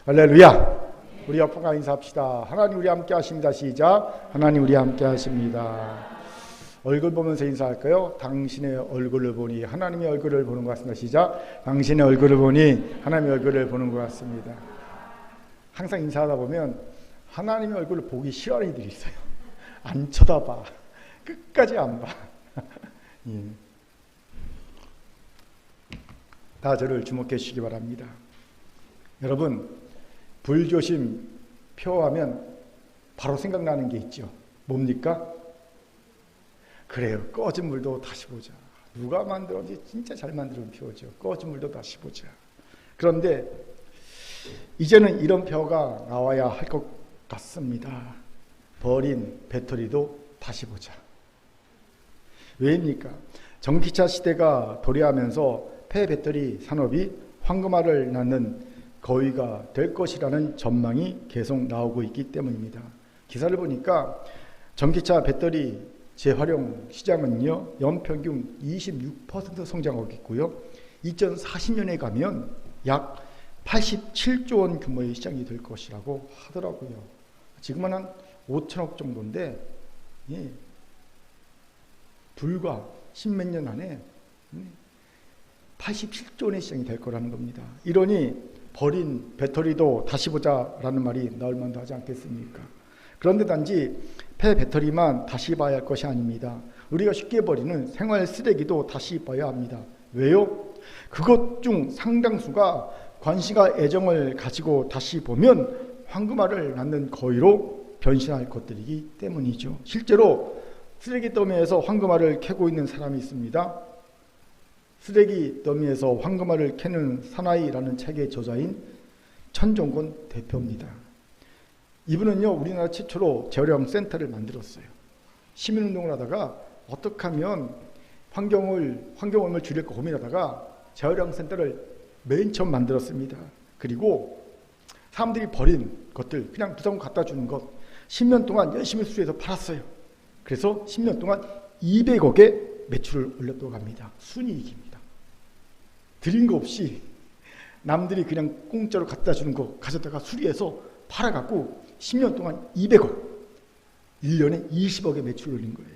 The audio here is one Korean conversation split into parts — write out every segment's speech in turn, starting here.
할렐루야. 우리 옆분과 인사합시다. 하나님 우리 함께 하십니다. 시작. 하나님 우리 함께 하십니다. 얼굴 보면서 인사할까요? 당신의 얼굴을 보니 하나님의 얼굴을 보는 것 같습니다. 시작. 당신의 얼굴을 보니 하나님의 얼굴을 보는 것 같습니다. 항상 인사하다 보면 하나님의 얼굴을 보기 싫어하는 이들이 있어요. 안 쳐다봐. 끝까지 안 봐. 예. 다 저를 주목해 주시기 바랍니다. 여러분, 불조심 표하면 바로 생각나는 게 있죠. 뭡니까? 그래요. 꺼진 물도 다시 보자. 누가 만들었는지 진짜 잘 만든 표죠. 꺼진 물도 다시 보자. 그런데 이제는 이런 표가 나와야 할 것 같습니다. 버린 배터리도 다시 보자. 왜입니까? 전기차 시대가 도래하면서 폐배터리 산업이 황금알을 낳는 거위가 될 것이라는 전망이 계속 나오고 있기 때문입니다. 기사를 보니까 전기차 배터리 재활용 시장은요, 연평균 26% 성장하고 있고요. 2040년에 가면 약 87조 원 규모의 시장이 될 것이라고 하더라고요. 지금은 한 5천억 정도인데, 예, 불과 10몇 년 안에 87조 원의 시장이 될 거라는 겁니다. 이러니 버린 배터리도 다시 보자라는 말이 나올 만도 하지 않겠습니까? 그런데 단지 폐배터리만 다시 봐야 할 것이 아닙니다. 우리가 쉽게 버리는 생활 쓰레기도 다시 봐야 합니다. 왜요? 그것 중 상당수가 관심과 애정을 가지고 다시 보면 황금알을 낳는 거위로 변신할 것들이기 때문이죠. 실제로 쓰레기 더미에서 황금알을 캐고 있는 사람이 있습니다. 쓰레기 더미에서 황금알을 캐는 사나이라는 책의 저자인 천종건 대표입니다. 이분은요, 우리나라 최초로 재활용 센터를 만들었어요. 시민운동을 하다가 어떻게 하면 환경오염을 줄일까 고민하다가 재활용 센터를 맨 처음 만들었습니다. 그리고 사람들이 버린 것들 그냥 무조건 갖다 주는 것 10년 동안 열심히 수리해서 팔았어요. 그래서 10년 동안 200억의 매출을 올렸다고 합니다. 순이익입니다. 드린 거 없이 남들이 그냥 공짜로 갖다 주는 거 가져다가 수리해서 팔아갖고 10년 동안 200억, 1년에 20억의 매출을 올린 거예요.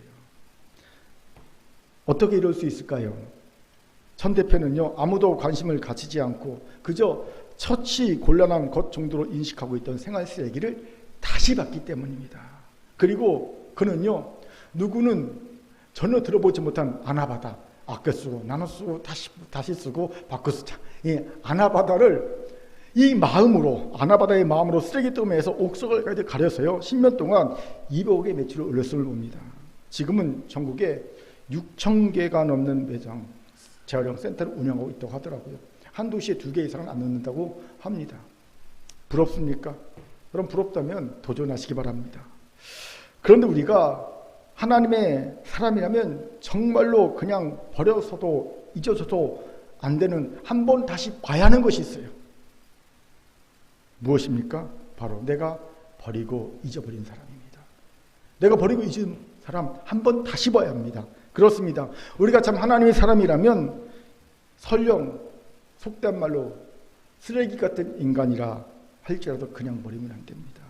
어떻게 이럴 수 있을까요? 천 대표는요, 아무도 관심을 가지지 않고 그저 처치 곤란한 것 정도로 인식하고 있던 생활 쓰레기를 다시 봤기 때문입니다. 그리고 그는요, 누구는 전혀 들어보지 못한 아나바다, 아껴 쓰고 나눠 쓰고 다시 쓰고 바꿔 쓰자. 이 아나바다를 이 마음으로, 아나바다의 마음으로 쓰레기 더미에서 옥석을 가려서요, 10년 동안 200억의 매출을 올렸음을 봅니다. 지금은 전국에 6,000개가 넘는 매장, 재활용 센터를 운영하고 있다고 하더라고요. 한 도시에 2개 이상은 안 넣는다고 합니다. 부럽습니까? 그럼 부럽다면 도전하시기 바랍니다. 그런데 우리가 하나님의 사람이라면 정말로 그냥 버려서도 잊어서도 안 되는, 한 번 다시 봐야 하는 것이 있어요. 무엇입니까? 바로 내가 버리고 잊어버린 사람입니다. 내가 버리고 잊은 사람 한 번 다시 봐야 합니다. 그렇습니다. 우리가 참 하나님의 사람이라면 설령 속된 말로 쓰레기 같은 인간이라 할지라도 그냥 버리면 안 됩니다.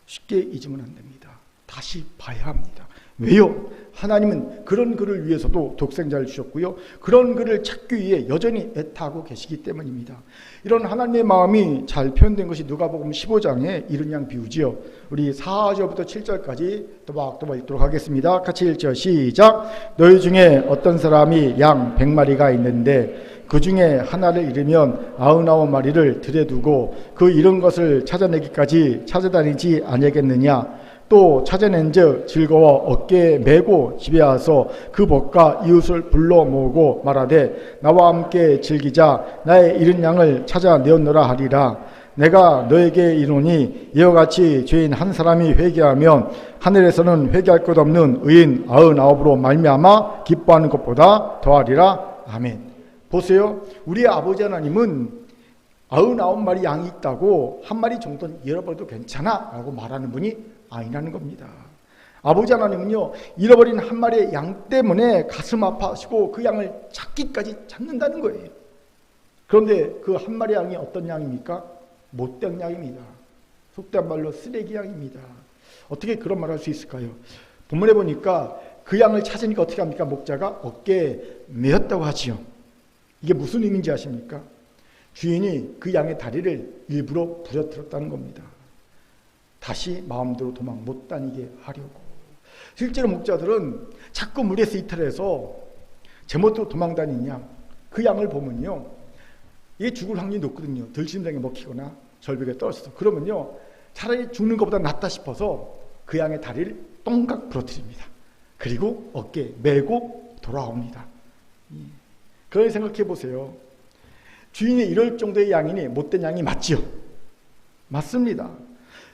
쉽게 잊으면 안 됩니다. 다시 봐야 합니다. 왜요? 하나님은 그런 그를 위해서도 독생자를 주셨고요, 그런 그를 찾기 위해 여전히 애타하고 계시기 때문입니다. 이런 하나님의 마음이 잘 표현된 것이 누가복음 15장의 이른 양 비유지요. 우리 4절부터 7절까지 또박또박 읽도록 하겠습니다. 같이 읽죠. 시작. 너희 중에 어떤 사람이 양 100마리가 있는데 그 중에 하나를 잃으면 99마리를 들여 두고 그 잃은 것을 찾아내기까지 찾아다니지 아니하겠느냐. 또 찾아낸즉 즐거워 어깨에 메고 집에 와서 그 벗과 이웃을 불러 모으고 말하되 나와 함께 즐기자. 나의 잃은 양을 찾아내었노라 하리라. 내가 너에게 이르노니 이와 같이 죄인 한 사람이 회개하면 하늘에서는 회개할 것 없는 의인 99으로 말미암아 기뻐하는 것보다 더하리라. 아멘. 보세요. 우리 아버지 하나님은 99마리 양이 있다고 한 마리 정도는 잃어버려도 괜찮아 라고 말하는 분이 아니라는 겁니다. 아버지 하나님은요, 잃어버린 한 마리의 양 때문에 가슴 아파하시고 그 양을 찾기까지 찾는다는 거예요. 그런데 그 한 마리 양이 어떤 양입니까? 못된 양입니다. 속된 말로 쓰레기 양입니다. 어떻게 그런 말을 할 수 있을까요? 본문에 보니까 그 양을 찾으니까 어떻게 합니까? 목자가 어깨에 메었다고 하지요. 이게 무슨 의미인지 아십니까? 주인이 그 양의 다리를 일부러 부러뜨렸다는 겁니다. 다시 마음대로 도망 못 다니게 하려고. 실제로 목자들은 자꾸 무리에서 이탈해서 제멋대로 도망다니는 양, 그 양을 보면요, 이게 죽을 확률이 높거든요. 들짐승에 먹히거나 절벽에 떨어져서. 그러면요, 차라리 죽는 것보다 낫다 싶어서 그 양의 다리를 똥각 부러뜨립니다. 그리고 어깨에 메고 돌아옵니다. 그러니 생각해 보세요. 주인이 이럴 정도의 양이니 못된 양이 맞지요? 맞습니다.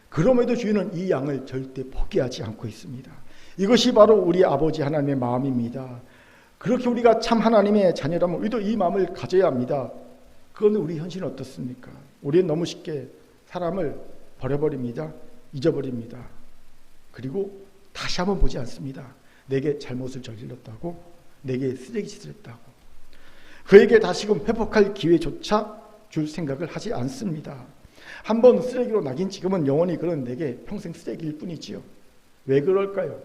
그럼에도 주인은 이 양을 절대 포기하지 않고 있습니다. 이것이 바로 우리 아버지 하나님의 마음입니다. 그렇게 우리가 참 하나님의 자녀라면 우리도 이 마음을 가져야 합니다. 그런데 우리 현실은 어떻습니까? 우리는 너무 쉽게 사람을 버려버립니다. 잊어버립니다. 그리고 다시 한번 보지 않습니다. 내게 잘못을 저질렀다고, 내게 쓰레기짓을 했다고. 그에게 다시금 회복할 기회조차 줄 생각을 하지 않습니다. 한번 쓰레기로 낙인 찍으면 영원히 그는 내게 평생 쓰레기일 뿐이지요. 왜 그럴까요?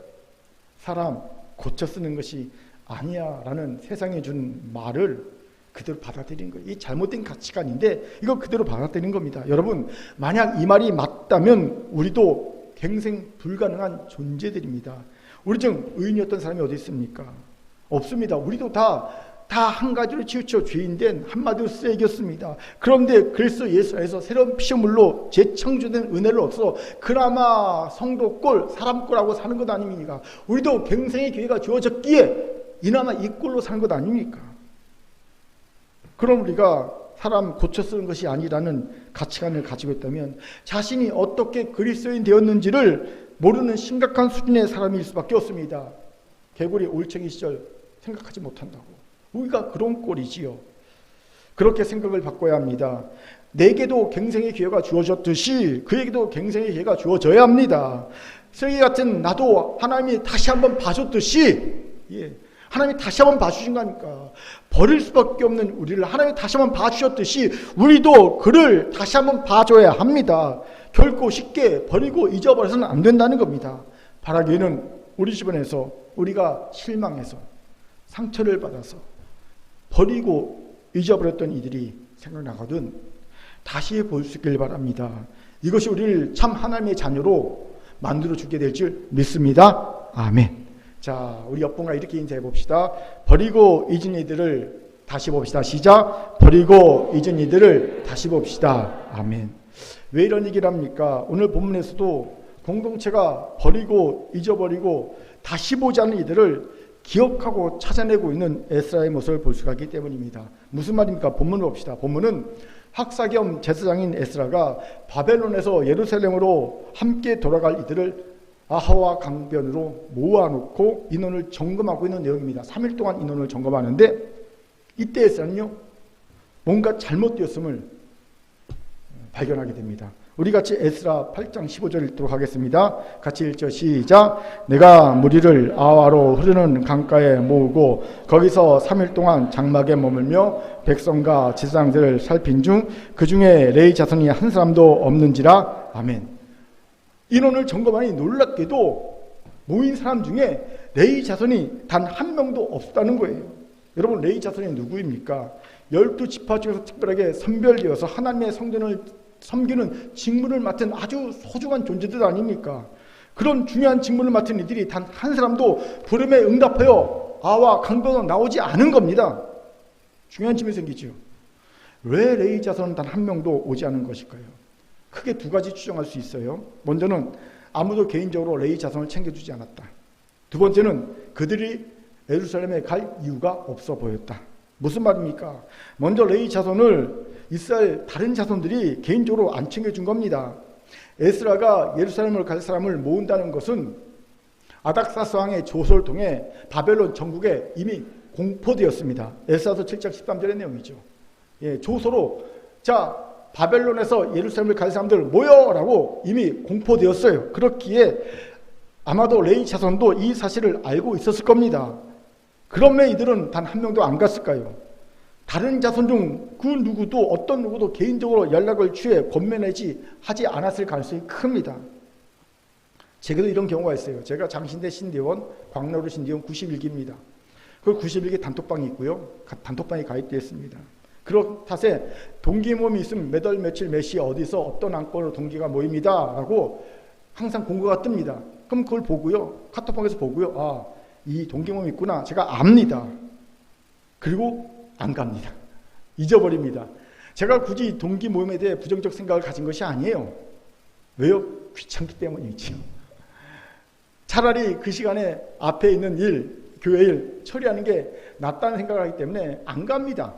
사람 고쳐 쓰는 것이 아니야 라는 세상에 준 말을 그대로 받아들이는 거예요. 이 잘못된 가치관인데 이거 그대로 받아들이는 겁니다. 여러분, 만약 이 말이 맞다면 우리도 갱생 불가능한 존재들입니다. 우리 중 의인이었던 사람이 어디 있습니까? 없습니다. 우리도 다 한 가지로 치우쳐 죄인된 한마디로 쓰레기였습니다. 그런데 그리스도 예수 안에서 새로운 피조물로 재창조된 은혜를 얻어서 그나마 성도꼴, 사람꼴하고 사는 것 아닙니까? 우리도 갱생의 기회가 주어졌기에 이나마 이 꼴로 사는 것 아닙니까? 그럼 우리가 사람 고쳐 쓰는 것이 아니라는 가치관을 가지고 있다면 자신이 어떻게 그리스도인 되었는지를 모르는 심각한 수준의 사람일 수밖에 없습니다. 개구리 올챙이 시절 생각하지 못한다고. 우리가 그런 꼴이지요. 그렇게 생각을 바꿔야 합니다. 내게도 갱생의 기회가 주어졌듯이 그에게도 갱생의 기회가 주어져야 합니다. 쓰레기 같은 나도 하나님이 다시 한번 봐줬듯이, 하나님이 다시 한번 봐주신 거 아닙니까? 버릴 수밖에 없는 우리를 하나님이 다시 한번 봐주셨듯이 우리도 그를 다시 한번 봐줘야 합니다. 결코 쉽게 버리고 잊어버려서는 안 된다는 겁니다. 바라기에는 우리 주변에서 우리가 실망해서 상처를 받아서 버리고 잊어버렸던 이들이 생각나거든 다시 볼 수 있길 바랍니다. 이것이 우리를 참 하나님의 자녀로 만들어주게 될 줄 믿습니다. 아멘. 자, 우리 옆분과 이렇게 인사해 봅시다. 버리고 잊은 이들을 다시 봅시다. 시작. 버리고 잊은 이들을 다시 봅시다. 아멘. 왜 이런 얘기를 합니까? 오늘 본문에서도 공동체가 버리고 잊어버리고 다시 보지 않는 이들을 기억하고 찾아내고 있는 에스라의 모습을 볼 수가 있기 때문입니다. 무슨 말입니까? 본문을 봅시다. 본문은 학사 겸 제사장인 에스라가 바벨론에서 예루살렘으로 함께 돌아갈 이들을 아하와 강변으로 모아놓고 인원을 점검하고 있는 내용입니다. 3일 동안 인원을 점검하는데 이때 에스라는요, 뭔가 잘못되었음을 발견하게 됩니다. 우리 같이 에스라 8장 15절 읽도록 하겠습니다. 같이 읽죠. 시작. 내가 무리를 아와로 흐르는 강가에 모으고 거기서 3일 동안 장막에 머물며 백성과 제사장들을 살핀 중 그 중에 레위 자손이 한 사람도 없는지라. 아멘. 인원을 점검하니 놀랍게도 모인 사람 중에 레위 자손이 단 한 명도 없다는 거예요. 여러분, 레위 자손이 누구입니까? 12지파 중에서 특별하게 선별되어서 하나님의 성전을 섬기는 직무를 맡은 아주 소중한 존재들 아닙니까? 그런 중요한 직무를 맡은 이들이 단 한 사람도 부름에 응답하여 아와 강변으로 나오지 않은 겁니다. 중요한 질문이 생기죠. 왜 레위 자손은 단 한 명도 오지 않은 것일까요? 크게 두 가지 추정할 수 있어요. 먼저는 아무도 개인적으로 레위 자손을 챙겨주지 않았다. 두 번째는 그들이 예루살렘에 갈 이유가 없어 보였다. 무슨 말입니까? 먼저 레위 자손을 이스라엘 다른 자손들이 개인적으로 안 챙겨준 겁니다. 에스라가 예루살렘을 갈 사람을 모은다는 것은 아닥사스 왕의 조서를 통해 바벨론 전국에 이미 공포되었습니다. 에스라서 7장 13절의 내용이죠. 조서로 자, 바벨론에서 예루살렘을 갈 사람들 모여라고 이미 공포되었어요. 그렇기에 아마도 레위 자손도 이 사실을 알고 있었을 겁니다. 그런데 이들은 단 한 명도 안 갔을까요? 다른 자손 중 그 누구도 어떤 누구도 개인적으로 연락을 취해 권면하지 하지 않았을 가능성이 큽니다. 제게도 이런 경우가 있어요. 제가 장신대 신대원, 광로루 신대원 91기입니다. 그 91기 단톡방이 있고요. 단톡방에 가입되어 있습니다. 그런 탓에 동기 모임이 있으면 몇 월 며칠 몇 시에 어디서 어떤 안건으로 동기가 모입니다 라고 항상 공고가 뜹니다. 그럼 그걸 보고요. 카톡방에서 보고요. 아, 이 동기 모임이 있구나. 제가 압니다. 그리고 안 갑니다. 잊어버립니다. 제가 굳이 동기 모임에 대해 부정적 생각을 가진 것이 아니에요. 왜요? 귀찮기 때문이죠. 차라리 그 시간에 앞에 있는 일, 교회 일 처리하는 게 낫다는 생각을 하기 때문에 안 갑니다.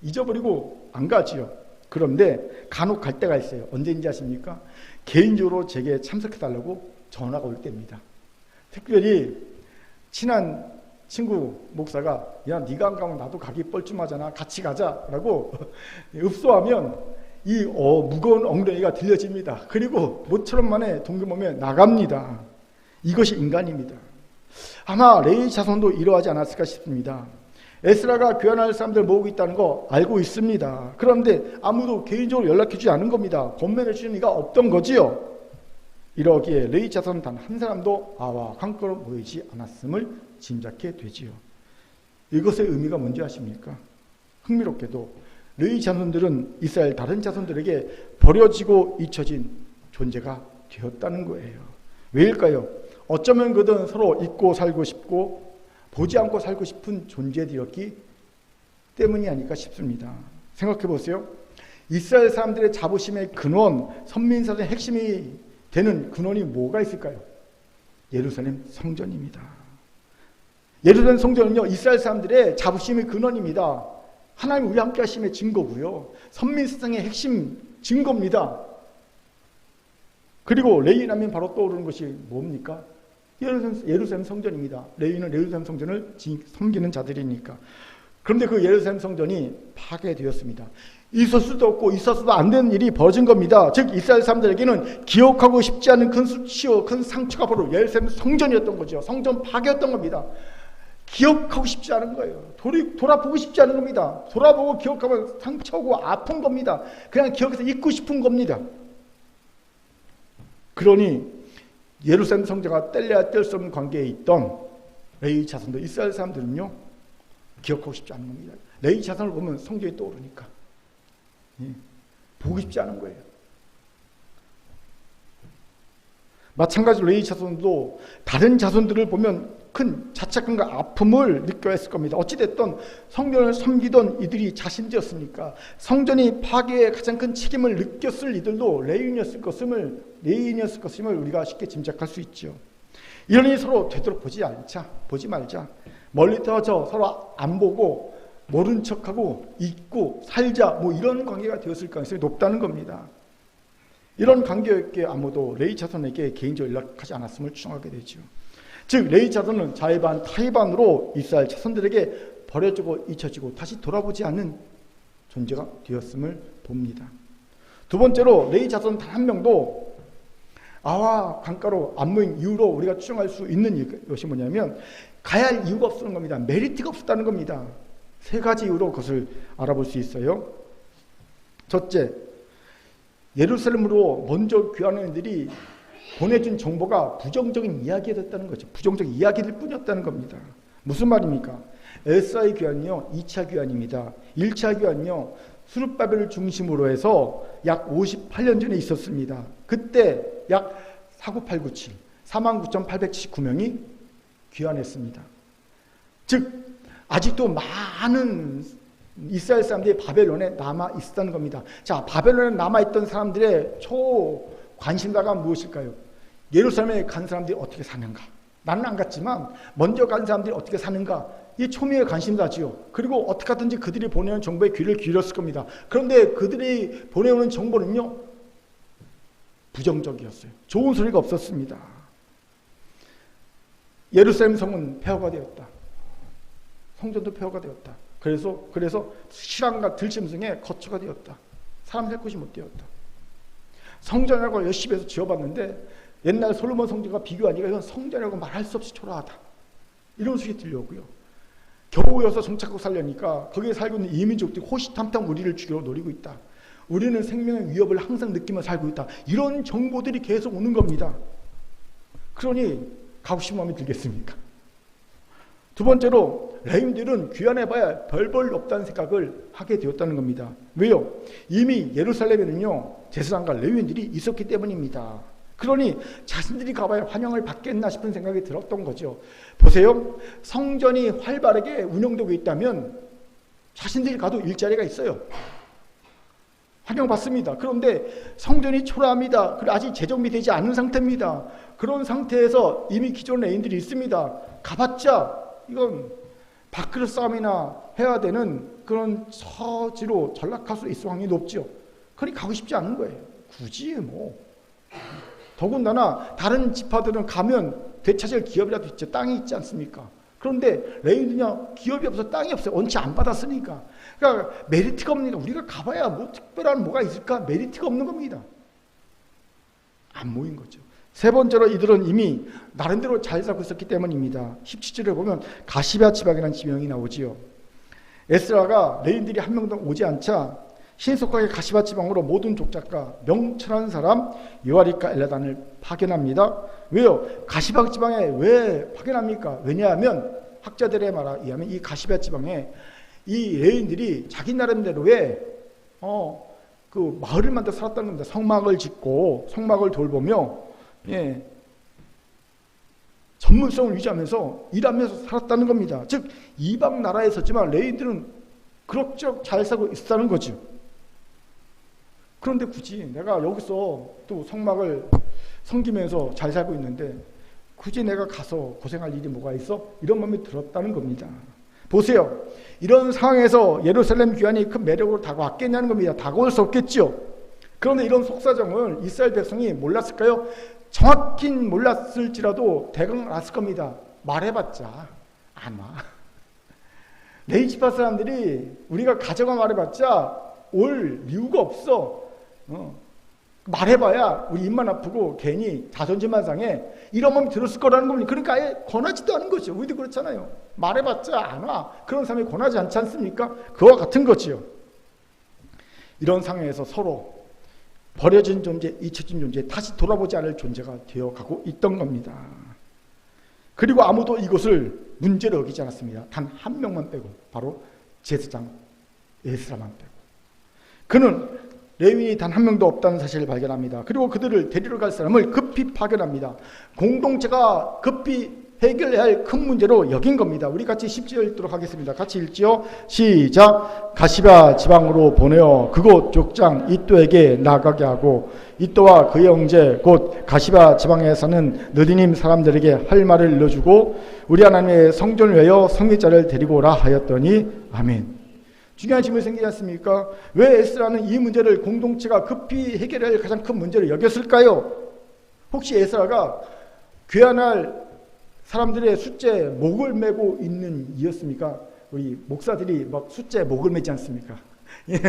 잊어버리고 안 가지요. 그런데 간혹 갈 때가 있어요. 언제인지 아십니까? 개인적으로 제게 참석해달라고 전화가 올 때입니다. 특별히 친한 친구 목사가 야 네가 안 가면 나도 가기 뻘쭘하잖아. 같이 가자라고 읍소하면 이 무거운 엉덩이가 들려집니다. 그리고 모처럼 만에 동기모임에 나갑니다. 이것이 인간입니다. 아마 레위 자손도 이러하지 않았을까 싶습니다. 에스라가 교환할 사람들 모으고 있다는 거 알고 있습니다. 그런데 아무도 개인적으로 연락해주지 않은 겁니다. 권면해주는 이가 없던 거지요. 이러기에 레위 자손 단 한 사람도 아와 한꺼로 모이지 않았음을 짐작해 되지요. 이것의 의미가 뭔지 아십니까? 흥미롭게도 레위 자손들은 이스라엘 다른 자손들에게 버려지고 잊혀진 존재가 되었다는 거예요. 왜일까요? 어쩌면 그들은 서로 잊고 살고 싶고 보지 않고 살고 싶은 존재들이었기 때문이 아닐까 싶습니다. 생각해 보세요. 이스라엘 사람들의 자부심의 근원, 선민사의 핵심이 되는 근원이 뭐가 있을까요? 예루살렘 성전입니다. 예루살렘 성전은요, 이스라엘 사람들의 자부심의 근원입니다. 하나님 우리 함께 하심의 증거고요. 선민사상의 핵심 증거입니다. 그리고 레위 하면 바로 떠오르는 것이 뭡니까? 예루살렘 성전입니다. 레위는 예루살렘 성전을 섬기는 자들이니까. 그런데 그 예루살렘 성전이 파괴되었습니다. 있을 수도 없고 있었어도 안 되는 일이 벌어진 겁니다. 즉 이스라엘 사람들에게는 기억하고 싶지 않은 큰 수치와 큰 상처가 바로 예루살렘 성전이었던 거죠. 성전 파괴였던 겁니다. 기억하고 싶지 않은 거예요. 돌아보고 싶지 않은 겁니다. 돌아보고 기억하면 상처고 아픈 겁니다. 그냥 기억해서 잊고 싶은 겁니다. 그러니 예루살렘 성전과 뗄래야 뗄 수 없는 관계에 있던 레위 자손들, 이스라엘 사람들은요 기억하고 싶지 않은 겁니다. 레위 자손을 보면 성전이 떠오르니까 보고 싶지 않은 거예요. 마찬가지로 레위 자손도 다른 자손들을 보면 큰 자책감과 아픔을 느껴야 했을 겁니다. 어찌됐든 성전을 섬기던 이들이 자신이었으니까 성전이 파괴에 가장 큰 책임을 느꼈을 이들도 레위인이었을 것임을 우리가 쉽게 짐작할 수 있죠. 이러니 서로 되도록 보지 말자. 멀리 떨어져 서로 안 보고 모른 척하고 잊고 살자, 이런 관계가 되었을 가능성이 높다는 겁니다. 이런 관계였기에 아무도 레위 자손에게 개인적으로 연락하지 않았음을 추정하게 되죠. 즉 레위 자손은 자의반 타의반으로 이스라엘 자손들에게 버려지고 잊혀지고 다시 돌아보지 않는 존재가 되었음을 봅니다. 두 번째로 레위 자손 단 한 명도 아와 강가로 안 모인 이유로 우리가 추정할 수 있는 것이 뭐냐면 가야 할 이유가 없었던 겁니다. 메리트가 없었다는 겁니다. 세 가지 이유로 그것을 알아볼 수 있어요. 첫째, 예루살렘으로 먼저 귀환한 이들이 보내준 정보가 부정적인 이야기였다는 거죠. 부정적인 이야기들 뿐이었다는 겁니다. 무슨 말입니까? 에스라의 귀환이요 2차 귀환입니다. 1차 귀환이요 수르바벨을 중심으로 해서 약 58년 전에 있었습니다. 그때 약 49897, 49,879명이 귀환했습니다. 즉 아직도 많은 이스라엘 사람들이 바벨론에 남아 있었다는 겁니다. 자, 바벨론에 남아있던 사람들의 관심사가 무엇일까요? 예루살렘에 간 사람들이 어떻게 사는가? 나는 안 갔지만 먼저 간 사람들이 어떻게 사는가? 이 초미의 관심사지요. 그리고 어떻게 하든지 그들이 보내는 정보에 귀를 기울였을 겁니다. 그런데 그들이 보내오는 정보는요 부정적이었어요. 좋은 소리가 없었습니다. 예루살렘 성은 폐허가 되었다. 성전도 폐허가 되었다. 그래서 실황과 들짐승의 거처가 되었다. 사람 살 곳이 못 되었다. 성전이라고 열심히 해서 지어봤는데 옛날 솔로몬 성전과 비교하니까 이건 성전이라고 말할 수 없이 초라하다. 이런 소리 들려오고요. 겨우여서 정착국 살려니까 거기에 살고 있는 이민족들이 호시탐탐 우리를 죽여 노리고 있다. 우리는 생명의 위협을 항상 느끼며 살고 있다. 이런 정보들이 계속 오는 겁니다. 그러니 가고 싶은 마음이 들겠습니까? 두 번째로 레위인들은 귀환해봐야 별 볼 없다는 생각을 하게 되었다는 겁니다. 왜요? 이미 예루살렘에는요 제사장과 레위인들이 있었기 때문입니다. 그러니 자신들이 가봐야 환영을 받겠나 싶은 생각이 들었던 거죠. 보세요. 성전이 활발하게 운영되고 있다면 자신들이 가도 일자리가 있어요. 환영받습니다. 그런데 성전이 초라합니다. 그리고 아직 재정비 되지 않은 상태입니다. 그런 상태에서 이미 기존 레위인들이 있습니다. 가봤자 이건 밥그릇 싸움이나 해야 되는 그런 처지로 전락할 수 있을 확률이 높죠. 그러니 가고 싶지 않은 거예요. 굳이 뭐. 더군다나 다른 지파들은 가면 되찾을 기업이라도 있죠. 땅이 있지 않습니까? 그런데 레위인은요 기업이 없어 땅이 없어요. 원치 안 받았으니까. 그러니까 메리트가 없습니다. 우리가 가봐야 뭐 특별한 뭐가 있을까? 메리트가 없는 겁니다. 안 모인 거죠. 세 번째로 이들은 이미 나름대로 잘 살고 있었기 때문입니다. 17절에 보면 가시베아 지방이라는 지명이 나오지요. 에스라가 레위인들이 한 명도 오지 않자 신속하게 가시베아 지방으로 모든 족장과 명철한 사람 요아리과 엘라단을 파견합니다. 왜요? 가시베아 지방에 왜 파견합니까? 왜냐하면 학자들의 말에 의하면 이 가시베아 지방에 이 레위인들이 자기 나름대로의 그 마을을 만들어 살았다는 겁니다. 성막을 짓고 성막을 돌보며 전문성을 유지하면서 일하면서 살았다는 겁니다. 즉 이방 나라에 있었지만 레위인들은 그럭저럭 잘 살고 있었다는 거죠. 그런데 굳이 내가 여기서 또 성막을 섬기면서 잘 살고 있는데 굳이 내가 가서 고생할 일이 뭐가 있어? 이런 마음이 들었다는 겁니다. 보세요. 이런 상황에서 예루살렘 귀환이 큰 매력으로 다가왔겠냐는 겁니다. 다가올 수 없겠죠. 그런데 이런 속사정을 이스라엘 백성이 몰랐을까요? 정확히 몰랐을지라도 대강 알았을 겁니다. 말해봤자 안 와. 레위 지파 사람들이 우리가 가져가 말해봤자 올 이유가 없어. 말해봐야 우리 입만 아프고 괜히 자존심만 상해. 이런 마음이 들었을 거라는 겁니다. 그러니까 아예 권하지도 않은 거죠. 우리도 그렇잖아요. 말해봤자 안 와. 그런 사람이 권하지 않지 않습니까? 그와 같은 거지요. 이런 상황에서 서로 버려진 존재, 잊혀진 존재, 다시 돌아보지 않을 존재가 되어가고 있던 겁니다. 그리고 아무도 이것을 문제로 여기지 않았습니다. 단 한 명만 빼고, 바로 제사장 에스라만 빼고. 그는 레위인이 단 한 명도 없다는 사실을 발견합니다. 그리고 그들을 데리러 갈 사람을 급히 파견합니다. 공동체가 급히 해결해야 할 큰 문제로 여긴 겁니다. 우리 같이 10절 읽도록 하겠습니다. 같이 읽지요. 시작. 가시바 지방으로 보내어 그곳 족장 이또에게 나가게 하고 이또와 그의 형제 곧 가시바 지방에 사는 느디님 사람들에게 할 말을 일러주고 우리 하나님의 성전을 위하여 성의자를 데리고 오라 하였더니 아멘. 중요한 질문이 생기지 않습니까? 왜 에스라는 이 문제를 공동체가 급히 해결해야 할 가장 큰 문제로 여겼을까요? 혹시 에스라가 귀환할 사람들의 숫자에 목을 메고 있는 이였습니까? 우리 목사들이 막 숫자에 목을 매지 않습니까? 예,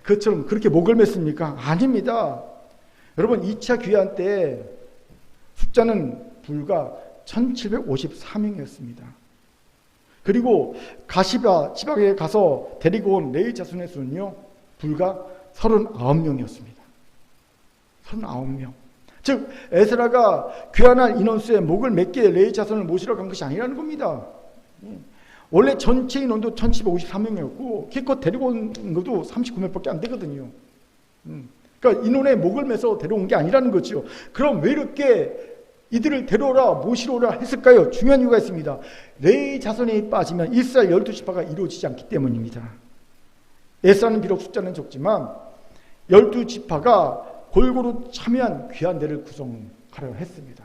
그처럼 그렇게 목을 맸습니까? 아닙니다. 여러분 2차 귀환 때 숫자는 불과 1754명이었습니다. 그리고 가시바 지방에 가서 데리고 온 레위 자손의 수는요 불과 39명이었습니다. 39명. 즉 에스라가 귀환할 인원수의 목을 맺기에 레위 자손을 모시러 간 것이 아니라는 겁니다. 원래 전체 인원도 1753명이었고 기껏 데리고 온 것도 39명밖에 안 되거든요. 그러니까 인원의 목을 매서 데려온 게 아니라는 거죠. 그럼 왜 이렇게 이들을 데려오라 모시러 오라 했을까요? 중요한 이유가 있습니다. 레위 자손이 빠지면 이스라엘 12지파가 이루어지지 않기 때문입니다. 에스라는 비록 숫자는 적지만 12지파가 골고루 참여한 귀환대를 구성하려 했습니다.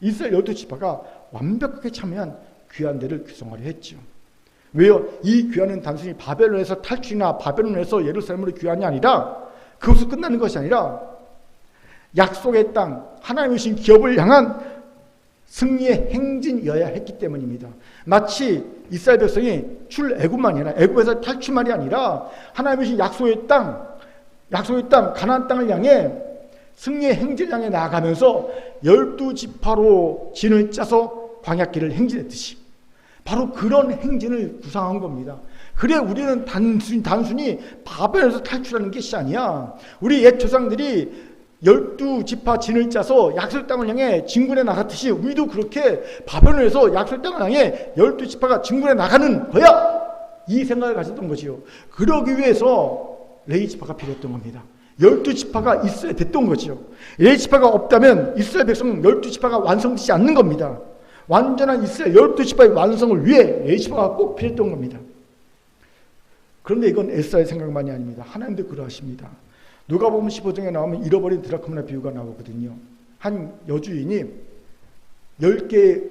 이스라엘 12지파가 완벽하게 참여한 귀환대를 구성하려 했죠. 왜요? 이 귀환은 단순히 바벨론에서 탈출이나 바벨론에서 예루살렘으로 귀환이 아니라 그것으로 끝나는 것이 아니라 약속의 땅, 하나님의 주신 기업을 향한 승리의 행진이어야 했기 때문입니다. 마치 이스라엘 백성이 출애굽만이 아니라 애굽에서 탈출만이 아니라 하나님의 주신 약속의 땅 가나안 땅을 향해 승리의 행진을 향해 나아가면서 12지파로 진을 짜서 광야길을 행진했듯이 바로 그런 행진을 구상한 겁니다. 그래 우리는 단순히 바벨에서 탈출하는 것이 아니야. 우리 옛 조상들이 12지파 진을 짜서 약속 땅을 향해 진군해 나갔듯이 우리도 그렇게 바벨론에서 약속 땅을 향해 12지파가 진군해 나가는 거야. 이 생각을 가졌던 거지요. 그러기 위해서 레위지파가 필요했던 겁니다. 12지파가 있어야 됐던 거죠. 레위지파가 없다면 이스라엘 백성 12지파가 완성되지 않는 겁니다. 완전한 이스라엘 12지파의 완성을 위해 레위지파가 꼭 필요했던 겁니다. 그런데 이건 에스라의 생각만이 아닙니다. 하나님도 그러하십니다. 누가복음 15장에 나오면 잃어버린 드라크마 비유가 나오거든요. 한 여주인이 10개의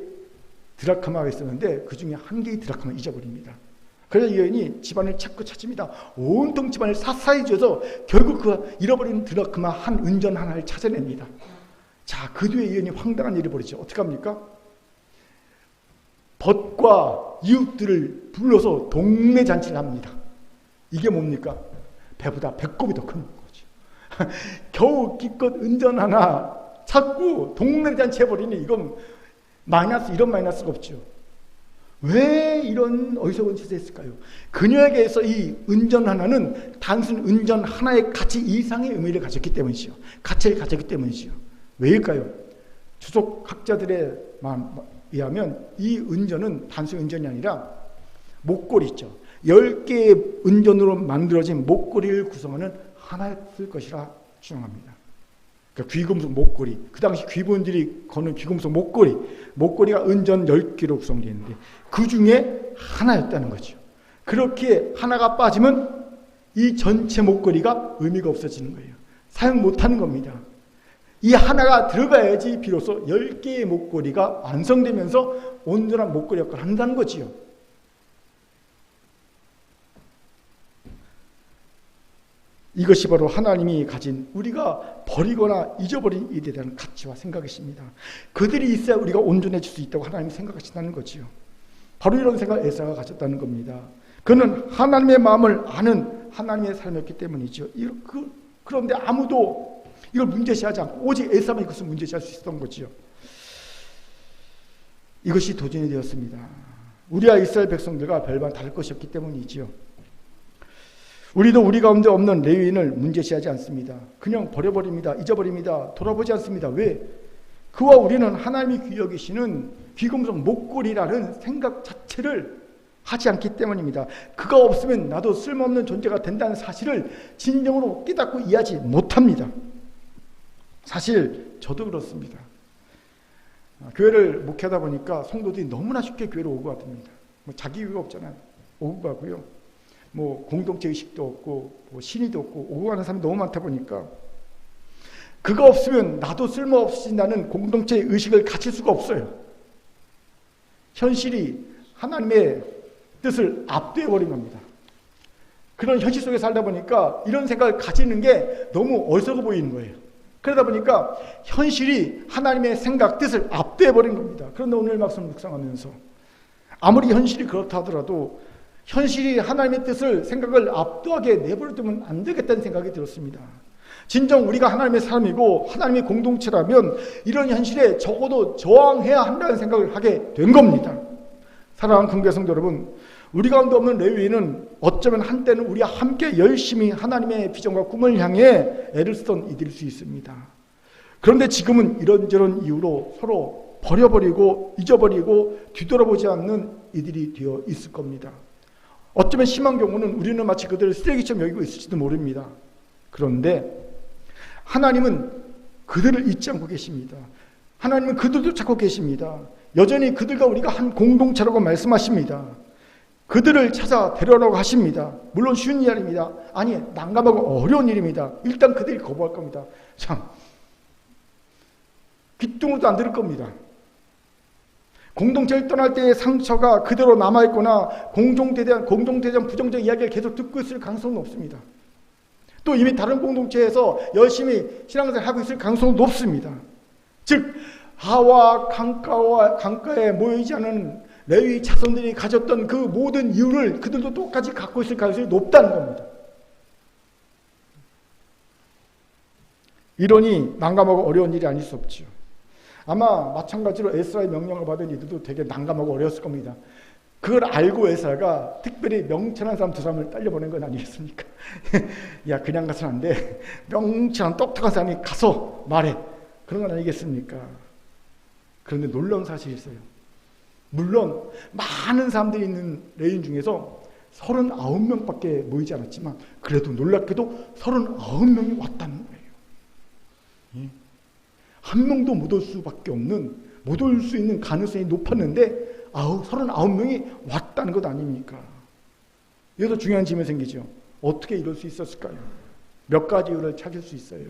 드라크마가 있었는데 그 중에 한 개의 드라크마를 잊어버립니다. 그래서 이 여인이 집안을 찾고 찾습니다. 온통 집안을 사사히 쥐어서 결국 그 잃어버린 드라크마 한 은전 하나를 찾아냅니다. 자, 그 뒤에 이 여인이 황당한 일을 벌이죠. 어떻게 합니까? 벗과 이웃들을 불러서 동네 잔치를 합니다. 이게 뭡니까? 배보다 배꼽이 더 큰 거죠. 겨우 기껏 은전 하나 찾고 동네 잔치 해버리니 이건 이런 마이너스가 없죠. 왜 이런 어리석은 짓을 했을까요? 그녀에게서 이 은전 하나는 단순 은전 하나의 가치 이상의 의미를 가졌기 때문이죠. 가치를 가졌기 때문이죠. 왜일까요? 주석학자들의 의하면 이 은전은 단순 은전이 아니라 목걸이 있죠. 10개의 은전으로 만들어진 목걸이를 구성하는 하나였을 것이라 주장합니다. 그러니까 귀금속 목걸이, 그 당시 귀부인들이 거는 귀금속 목걸이가 은전 10개로 구성되어 있는데 그 중에 하나였다는 거죠. 그렇게 하나가 빠지면 이 전체 목걸이가 의미가 없어지는 거예요. 사용 못하는 겁니다. 이 하나가 들어가야지 비로소 10개의 목걸이가 완성되면서 온전한 목걸이 역할을 한다는 거지요. 이것이 바로 하나님이 가진 우리가 버리거나 잊어버린 이에 대한 가치와 생각이십니다. 그들이 있어야 우리가 온전해질 수 있다고 하나님이 생각하신다는 거지요. 바로 이런 생각을 에사가 가졌다는 겁니다. 그는 하나님의 마음을 아는 하나님의 삶이었기 때문이죠. 그런데 아무도 이걸 문제시하지 않고 오직 에사만 이것을 문제시할 수 있었던 거지요. 이것이 도전이 되었습니다. 우리와 이스라엘 백성들과 별반 다를 것이었기 때문이지요. 우리도 우리 가운데 없는 레위인을 문제시하지 않습니다. 그냥 버려버립니다. 잊어버립니다. 돌아보지 않습니다. 왜? 그와 우리는 하나님이 귀여기시는 귀금속 목걸이라는 생각 자체를 하지 않기 때문입니다. 그가 없으면 나도 쓸모없는 존재가 된다는 사실을 진정으로 깨닫고 이해하지 못합니다. 사실 저도 그렇습니다. 교회를 목회하다 보니까 성도들이 너무나 쉽게 교회로 오고 갑니다. 자기 이유가 없잖아요. 오고 가고요. 공동체 의식도 없고 신의도 없고 오고 가는 사람이 너무 많다 보니까 그가 없으면 나도 쓸모없어진다는 공동체 의식을 가질 수가 없어요. 현실이 하나님의 뜻을 압도해버린 겁니다. 그런 현실 속에 살다 보니까 이런 생각을 가지는 게 너무 어리석어 보이는 거예요. 그러다 보니까 현실이 하나님의 생각, 뜻을 압도해버린 겁니다. 그런데 오늘 말씀 묵상하면서 아무리 현실이 그렇다 하더라도 현실이 하나님의 뜻을, 생각을 압도하게 내버려두면 안 되겠다는 생각이 들었습니다. 진정 우리가 하나님의 사람이고 하나님의 공동체라면 이런 현실에 적어도 저항해야 한다는 생각을 하게 된 겁니다. 사랑하는 긍휼 성도 여러분, 우리 가운데 없는 레위인은 어쩌면 한때는 우리와 함께 열심히 하나님의 비전과 꿈을 향해 애를 쓰던 이들일 수 있습니다. 그런데 지금은 이런저런 이유로 서로 버려버리고 잊어버리고 뒤돌아보지 않는 이들이 되어 있을 겁니다. 어쩌면 심한 경우는 우리는 마치 그들을 쓰레기처럼 여기고 있을지도 모릅니다. 그런데 하나님은 그들을 잊지 않고 계십니다. 하나님은 그들도 찾고 계십니다. 여전히 그들과 우리가 한 공동체라고 말씀하십니다. 그들을 찾아 데려오라고 하십니다. 물론 쉬운 일이 아닙니다. 아니, 난감하고 어려운 일입니다. 일단 그들이 거부할 겁니다. 참, 귀뚱으로도 안 들을 겁니다. 공동체를 떠날 때의 상처가 그대로 남아있거나 공동체에 대한 부정적 이야기를 계속 듣고 있을 가능성은 높습니다. 또 이미 다른 공동체에서 열심히 신앙생활을 하고 있을 가능성은 높습니다. 즉 하와 강가에 모이지 않은 레위 자손들이 가졌던 그 모든 이유를 그들도 똑같이 갖고 있을 가능성이 높다는 겁니다. 이러니 난감하고 어려운 일이 아닐 수 없죠. 아마 마찬가지로 에스라의 명령을 받은 이들도 되게 난감하고 어려웠을 겁니다. 그걸 알고 에사가 특별히 명철한 사람 두 사람을 딸려보낸 건 아니겠습니까? 야, 그냥 가서는 안 돼. 명철한 똑똑한 사람이 가서 말해. 그런 건 아니겠습니까? 그런데 놀라운 사실이 있어요. 물론 많은 사람들이 있는 레인 중에서 39명밖에 모이지 않았지만 그래도 놀랍게도 39명이 왔다는 거예요. 한 명도 못 올 수밖에 없는, 못 올 수 있는 가능성이 높았는데 39명이 왔다는 것 아닙니까? 여기서 중요한 질문이 생기죠. 어떻게 이럴 수 있었을까요? 몇 가지 이유를 찾을 수 있어요.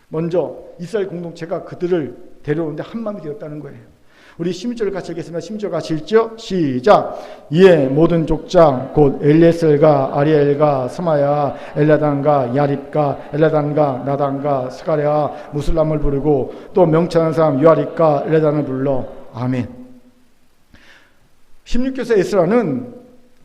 먼저 이스라엘 공동체가 그들을 데려오는데 한마음이 되었다는 거예요. 우리 16절을 같이 읽겠습니다. 16절 같이 읽죠? 시작! 이에 모든 족장 곧 엘리에셀과 아리엘과 스마야 엘라단과 야립과 엘라단과 나단과 스가랴 무슬람을 부르고 또 명철한 사람 요아립과 엘라단을 불러. 아멘. 16교에서 에스라는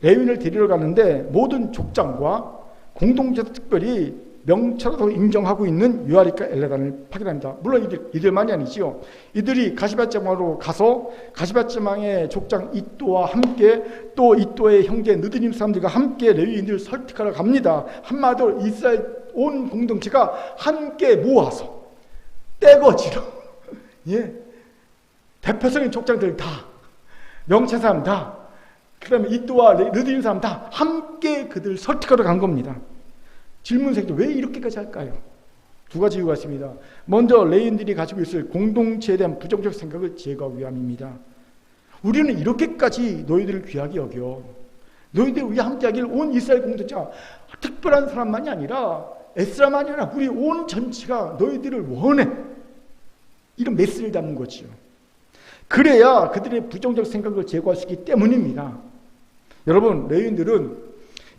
레위인을 데리러 가는데 모든 족장과 공동체도 특별히 명철하다고 인정하고 있는 요아립과 엘라단을 파견합니다. 물론 이들만이 아니지요. 이들이 가시밭지망으로 가서 가시밭지망의 족장 이또와 함께 또 이또의 형제 느드림 사람들과 함께 레위인들을 설득하러 갑니다. 한마디로 이스라엘 온 공동체가 함께 모아서 떼거지로 대표적인 족장들 다, 명철 사람 다, 그 다음에 이또와 느드림 사람 다 함께 그들을 설득하러 간 겁니다. 질문 생겨, 왜 이렇게까지 할까요? 두 가지 이유가 있습니다. 먼저 레인들이 가지고 있을 공동체에 대한 부정적 생각을 제거하기 위함입니다. 우리는 이렇게까지 너희들을 귀하게 여겨. 너희들 우리와 함께하길 온 이스라엘 공동체가 특별한 사람만이 아니라 에스라만이 아니라 우리 온 전체가 너희들을 원해. 이런 메시지를 담은 거지요. 그래야 그들의 부정적 생각을 제거할 수 있기 때문입니다. 여러분, 레위인들은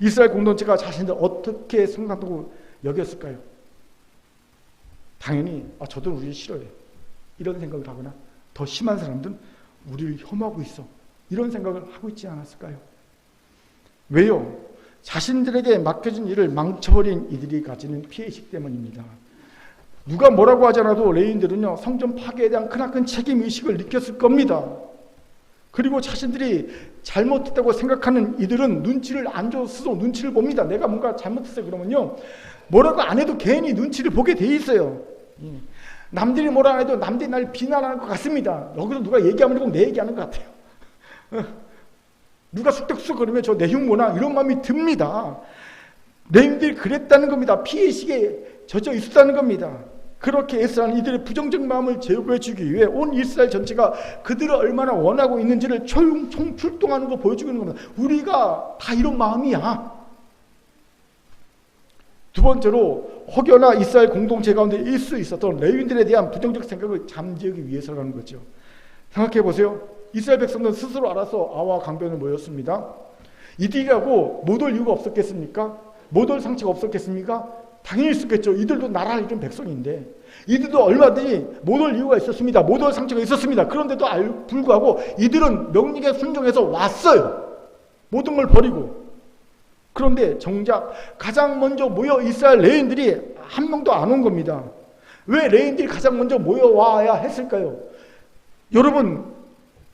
이스라엘 공동체가 자신들 어떻게 생각하고 여겼을까요? 당연히 저도 우리를 싫어해. 이런 생각을 하거나 더 심한 사람들은 우리를 혐오하고 있어. 이런 생각을 하고 있지 않았을까요? 왜요? 자신들에게 맡겨진 일을 망쳐버린 이들이 가지는 피해의식 때문입니다. 누가 뭐라고 하지 않아도 레위인들은요, 성전 파괴에 대한 크나큰 책임의식을 느꼈을 겁니다. 그리고 자신들이 잘못했다고 생각하는 이들은 눈치를 안 줘서 스스로 눈치를 봅니다. 내가 뭔가 잘못했어요 그러면요, 뭐라고 안 해도 괜히 눈치를 보게 돼 있어요. 남들이 뭐라 안 해도 남들이 날 비난하는 것 같습니다. 여기서 누가 얘기하면 꼭 내 얘기하는 것 같아요. 누가 쑥덕쑥 그러면 저 내 흉보나 이런 마음이 듭니다. 레위인들이 그랬다는 겁니다. 피해의식에 젖어 있었다는 겁니다. 그렇게 에스라는 이들의 부정적 마음을 제거해 주기 위해 온 이스라엘 전체가 그들을 얼마나 원하고 있는지를 총출동하는 거 보여주고 있는 겁니다. 우리가 다 이런 마음이야. 두 번째로 혹여나 이스라엘 공동체 가운데 있을 수 있었던 레위인들에 대한 부정적 생각을 잠재우기 위해서라는 거죠. 생각해 보세요. 이스라엘 백성들은 스스로 알아서 아와 강변을 모였습니다. 이들이라고 못 올 이유가 없었겠습니까? 못 올 상처가 없었겠습니까? 당연히 있었겠죠. 이들도 나라를 이룬 백성인데 이들도 얼마든지 못 올 이유가 있었습니다. 못 올 상처가 있었습니다. 그런데도 불구하고 이들은 명령에 순종해서 왔어요. 모든 걸 버리고. 그런데 정작 가장 먼저 모여 이스라엘 레위인들이 한 명도 안 온 겁니다. 왜 레위인들이 가장 먼저 모여와야 했을까요? 여러분,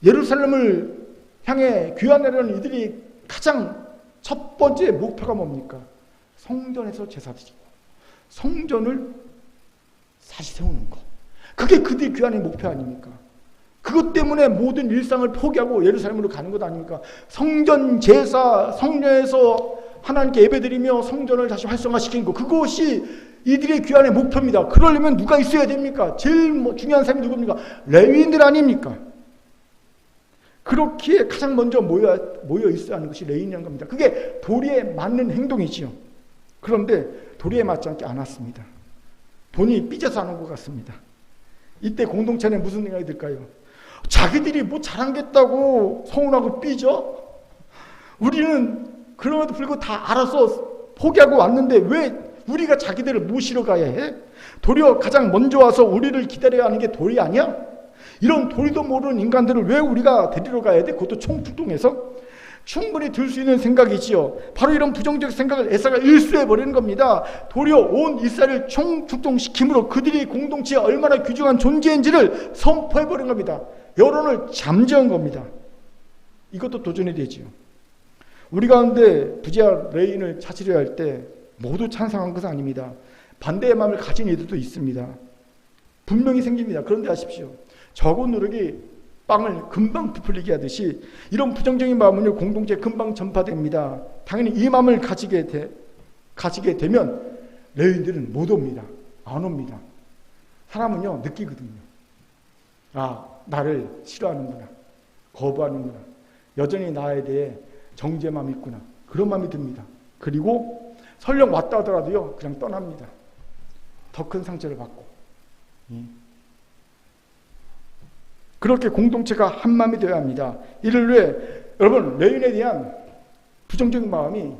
예루살렘을 향해 귀환하려는 이들이 가장 첫 번째 목표가 뭡니까? 성전에서 제사 드리고 성전을 다시 세우는 것. 그게 그들의 귀환의 목표 아닙니까? 그것 때문에 모든 일상을 포기하고 예루살렘으로 가는 것 아닙니까? 성전 제사, 성전에서 하나님께 예배드리며 성전을 다시 활성화시키는 것, 그것이 이들의 귀환의 목표입니다. 그러려면 누가 있어야 됩니까? 제일 중요한 사람이 누굽니까? 레위인들 아닙니까? 그렇게 가장 먼저 모여 있어야 하는 것이 레위인이라는 겁니다. 그게 도리에 맞는 행동이지요. 그런데 도리에 맞지 않았습니다. 돈이 삐져서 하는 것 같습니다. 이때 공동체는 무슨 생각이 들까요? 자기들이 뭐 잘하겠다고 서운하고 삐져? 우리는 그럼에도 불구하고 다 알아서 포기하고 왔는데 왜 우리가 자기들을 모시러 가야 해? 도리어 가장 먼저 와서 우리를 기다려야 하는 게 도리 아니야? 이런 도리도 모르는 인간들을 왜 우리가 데리러 가야 돼? 그것도 총출동해서? 충분히 들 수 있는 생각이지요. 바로 이런 부정적 생각을 에사가 일수해버리는 겁니다. 도리어 온 이스라엘을 총출동시킴으로 그들이 공동체에 얼마나 귀중한 존재인지를 선포해버린 겁니다. 여론을 잠재운 겁니다. 이것도 도전이 되지요. 우리 가운데 부재한 레인을 찾으려 할 때 모두 찬성한 것은 아닙니다. 반대의 마음을 가진 이들도 있습니다. 분명히 생깁니다. 그런데 아십시오. 적은 노력이 빵을 금방 부풀리게 하듯이 이런 부정적인 마음은요, 공동체에 금방 전파됩니다. 당연히 이 마음을 가지게 되면 레인들은 못 옵니다. 안 옵니다. 사람은요, 느끼거든요. 아, 나를 싫어하는구나. 거부하는구나. 여전히 나에 대해 정죄의 마음이 있구나. 그런 마음이 듭니다. 그리고 설령 왔다 하더라도요, 그냥 떠납니다. 더 큰 상처를 받고. 그렇게 공동체가 한 마음이 되어야 합니다. 이를 위해 여러분, 레인에 대한 부정적인 마음이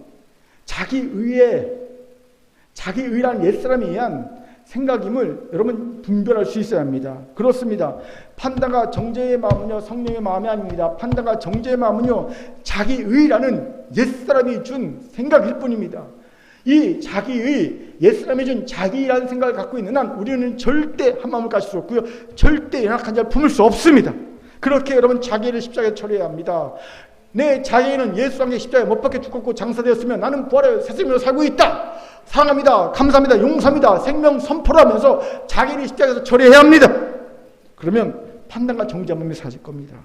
자기의라는 옛사람에 의한 생각임을 여러분 분별할 수 있어야 합니다. 그렇습니다. 판단과 정죄의 마음은요, 성령의 마음이 아닙니다. 판단과 정죄의 마음은요, 자기의라는 옛사람이 준 생각일 뿐입니다. 이 자기의, 옛사람이 준 자기라는 생각을 갖고 있는 한 우리는 절대 한 마음을 가질 수 없고요, 절대 연약한 자를 품을 수 없습니다. 그렇게 여러분 자기를 십자가에 처리해야 합니다. 내 자기는 예수 함께 십자가에 못 박혀 죽었고 장사되었으면 나는 부활하여 새 생명으로 살고 있다. 사랑합니다. 감사합니다. 용서합니다. 생명 선포를 하면서 자기를 십자가에서 처리해야 합니다. 그러면 판단과 정죄한 마음이 사라질 겁니다.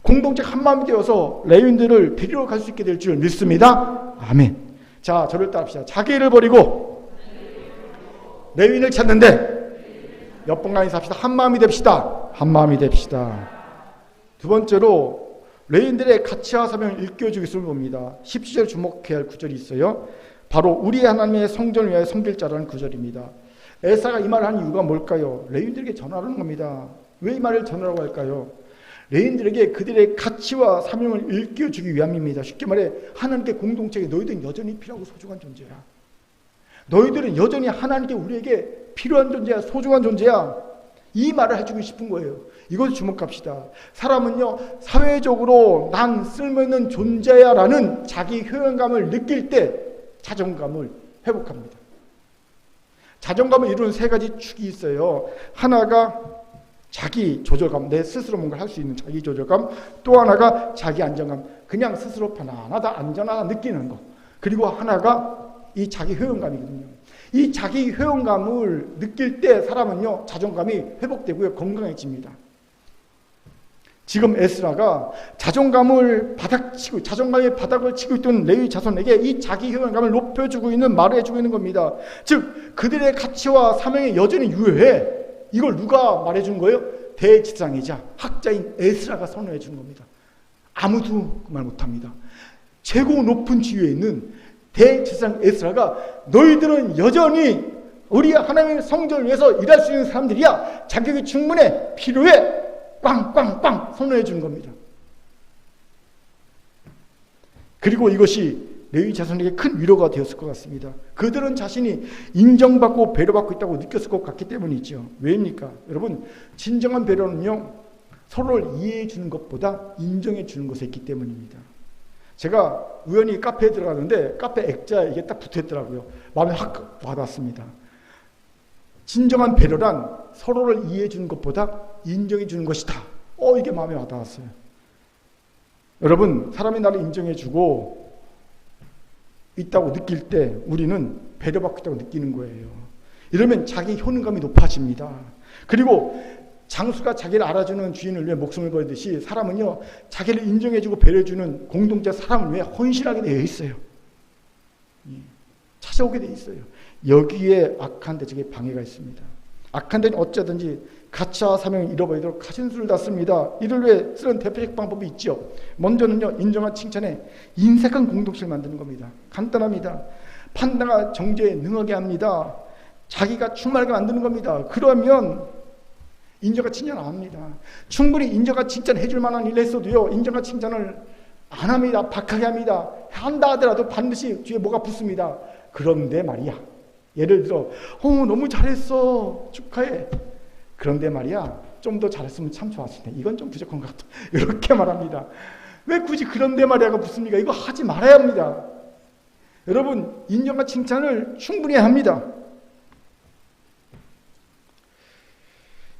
공동체 한 마음이 되어서 레위인들을 데리러 갈 수 있게 될 줄 믿습니다. 아멘. 자, 저를 따릅시다. 자기를 버리고 레위인을 찾는데 몇 번 간에서 합시다. 한 마음이 됩시다. 한 마음이 됩시다. 두 번째로 레위인들의 가치와 사명을 일깨워주기 위해서 봅니다. 17절 주목해야 할 구절이 있어요. 바로 우리 하나님의 성전을 위하여 섬길 자라는 구절입니다. 에사가 이 말을 한 이유가 뭘까요? 레위인들에게 전하는 겁니다. 왜 이 말을 전하라고 할까요? 레위인들에게 그들의 가치와 사명을 일깨워주기 위함입니다. 쉽게 말해 하나님께 공동체에 너희들은 여전히 필요하고 소중한 존재야. 너희들은 여전히 하나님께 우리에게 필요한 존재야. 소중한 존재야. 이 말을 해주고 싶은 거예요. 이것을 주목합시다. 사람은요, 사회적으로 난 쓸모있는 존재야 라는 자기 효용감을 느낄 때 자존감을 회복합니다. 자존감을 이루는 세 가지 축이 있어요. 하나가 자기 조절감, 내 스스로 뭔가 할 수 있는 자기 조절감. 또 하나가 자기 안정감, 그냥 스스로 편안하다, 안전하다 느끼는 거. 그리고 하나가 이 자기 효용감이거든요. 이 자기 효용감을 느낄 때 사람은요, 자존감이 회복되고요, 건강해집니다. 지금 에스라가 자존감의 바닥을 치고 있던 레위 자손에게 이 자기 효용감을 높여주고 있는, 말을 해주고 있는 겁니다. 즉 그들의 가치와 사명이 여전히 유효해. 이걸 누가 말해준 거예요? 대제사장이자 학자인 에스라가 선언해 준 겁니다. 아무도 그 말 못합니다. 최고 높은 지위에 있는 대제사장 에스라가 너희들은 여전히 우리 하나님의 성전을 위해서 일할 수 있는 사람들이야. 자격이 충분해. 필요해. 빵빵빵 선언해 주는 겁니다. 그리고 이것이 레위 자손에게 큰 위로가 되었을 것 같습니다. 그들은 자신이 인정받고 배려받고 있다고 느꼈을 것 같기 때문이죠. 왜입니까? 여러분, 진정한 배려는요, 서로를 이해해 주는 것보다 인정해 주는 것에 있기 때문입니다. 제가 우연히 카페에 들어갔는데 카페 액자에 이게 딱 붙어있더라고요. 마음에 확 와닿았습니다. 진정한 배려란 서로를 이해해 주는 것보다 인정해 주는 것이다. 이게 마음에 와닿았어요. 여러분, 사람이 나를 인정해 주고 있다고 느낄 때 우리는 배려받고 있다고 느끼는 거예요. 이러면 자기 효능감이 높아집니다. 그리고 장수가 자기를 알아주는 주인을 위해 목숨을 걸듯이 사람은요, 자기를 인정해주고 배려해주는 공동체 사람을 위해 헌신하게 되어 있어요. 찾아오게 되어 있어요. 여기에 악한 대적의 방해가 있습니다. 악한 대는 어쩌든지 가치와 사명을 잃어버리도록 가진 수를 닫습니다. 이를 위해 쓰는 대표적 방법이 있죠. 먼저는요, 인정과 칭찬에 인색한 공동체를 만드는 겁니다. 간단합니다. 판단과 정죄에 능하게 합니다. 자기가 충만하게 만드는 겁니다. 그러면 인정과 칭찬 안 합니다. 충분히 인정과 칭찬 해줄 만한 일을 했어도요, 인정과 칭찬을 안 합니다. 박하게 합니다. 한다 하더라도 반드시 뒤에 뭐가 붙습니다. 그런데 말이야. 예를 들어, 너무 잘했어. 축하해. 그런데 말이야, 좀 더 잘했으면 참 좋았을 텐데 이건 좀 부족한 것 같아. 이렇게 말합니다. 왜 굳이 그런데 말이야가 붙습니까? 이거 하지 말아야 합니다. 여러분, 인정과 칭찬을 충분히 합니다.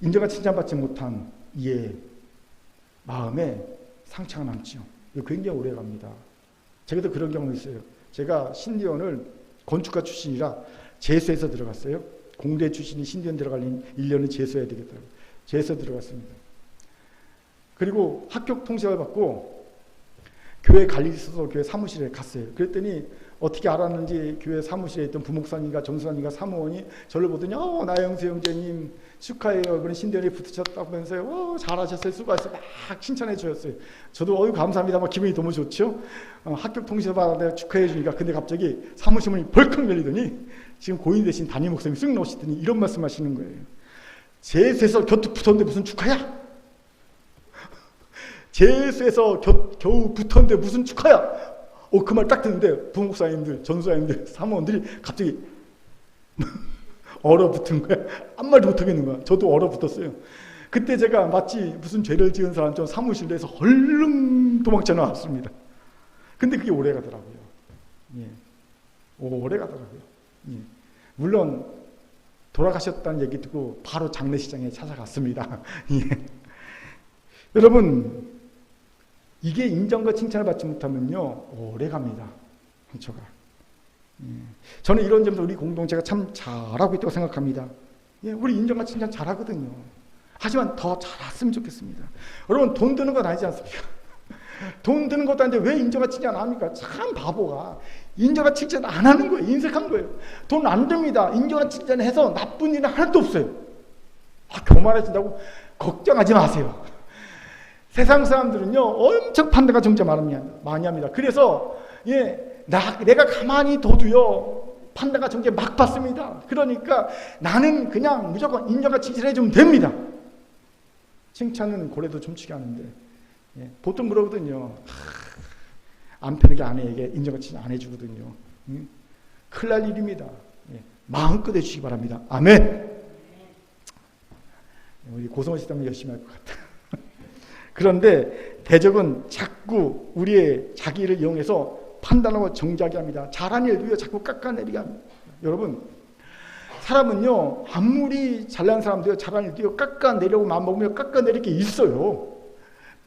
인정과 칭찬받지 못한 이의 마음에 상처가 남지요. 이거 굉장히 오래 갑니다. 제가도 그런 경우 있어요. 제가 신디언을 건축가 출신이라 재수해서 들어갔어요. 공대 출신이 신디언 들어가려면 1년은 재수해야 되겠더라고요. 재수 들어갔습니다. 그리고 합격 통지를 받고 교회 갈 일이 있어서 교회 사무실에 갔어요. 그랬더니 어떻게 알았는지 교회 사무실에 있던 부목사님과 전수사님과 사무원이 저를 보더니 나영수 형제님 축하해요. 그런 신대원이 붙으셨다면서요. 잘하셨어요. 수고하셨어요. 막 칭찬해 주셨어요. 저도 감사합니다. 막 기분이 너무 좋죠. 합격 통지를 받아 축하해 주니까 근데 갑자기 사무실문이 벌컥 열리더니 지금 고인 되신 담임 목사님이 쓱 나오시더니 이런 말씀 하시는 거예요. 재수해서 곁 붙었는데 무슨 축하야? 재수해서 겨우 붙었는데 무슨 축하야? 그 말 딱 듣는데 부목사님들, 전수사님들, 사무원들이 갑자기 얼어붙은 거야. 아무 말도 못하겠는 거야. 저도 얼어붙었어요. 그때 제가 마치 무슨 죄를 지은 사람처럼 사무실에서 얼른 도망쳐 나왔습니다. 근데 그게 오래 가더라고요. 예. 오래 가더라고요. 예. 물론 돌아가셨다는 얘기 듣고 바로 장례식장에 찾아갔습니다. 예. 여러분, 이게 인정과 칭찬을 받지 못하면요 오래 갑니다. 상처가. 저는 이런 점에서 우리 공동체가 참 잘하고 있다고 생각합니다. 예, 우리 인정과 칭찬 잘하거든요. 하지만 더 잘했으면 좋겠습니다. 여러분, 돈 드는 건 아니지 않습니까? 돈 드는 것도 아닌데 왜 인정과 칭찬 안 합니까? 참 바보가. 인정과 칭찬 안 하는 거예요. 인색한 거예요. 돈 안 듭니다. 인정과 칭찬해서 나쁜 일은 하나도 없어요. 교만해진다고 걱정하지 마세요. 세상 사람들은요 엄청 판단과 정죄 많이 합니다. 그래서 내가 가만히 둬도요 판단과 정죄 막 받습니다. 그러니까 나는 그냥 무조건 인정과 칭찬해 주면 됩니다. 칭찬은 고래도 춤추게 하는데 보통 그러거든요. 안 편하게 아내에게 인정과 칭찬 안 해주거든요. 큰일 날 일입니다. 마음껏 해주시기 바랍니다. 아멘. 우리 고성호 씨 때문에 열심히 할 것 같다. 그런데 대적은 자꾸 우리의 자기를 이용해서 판단하고 정죄하게 합니다. 잘한 일도요 자꾸 깎아내리게 합니다. 여러분, 사람은요 아무리 잘난 사람도요 잘한 일도요 깎아내려고 마음먹으면 깎아내릴 게 있어요.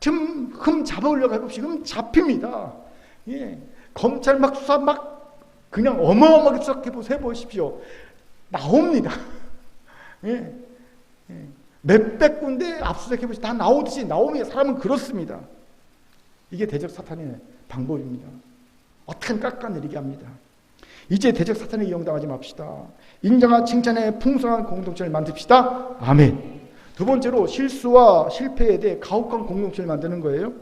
흠 잡아오려고 해봅시다. 흠 잡힙니다. 검찰 막 수사 막 그냥 어마어마하게 수사해 보십시오. 나옵니다. 몇백 군데 압수수색해 보시면 다 나오듯이 나오면 사람은 그렇습니다. 이게 대적 사탄의 방법입니다. 어떻게 깎아내리게 합니다. 이제 대적 사탄에 이용당하지 맙시다. 인정과 칭찬의 풍성한 공동체를 만듭시다. 아멘. 두 번째로 실수와 실패에 대해 가혹한 공동체를 만드는 거예요.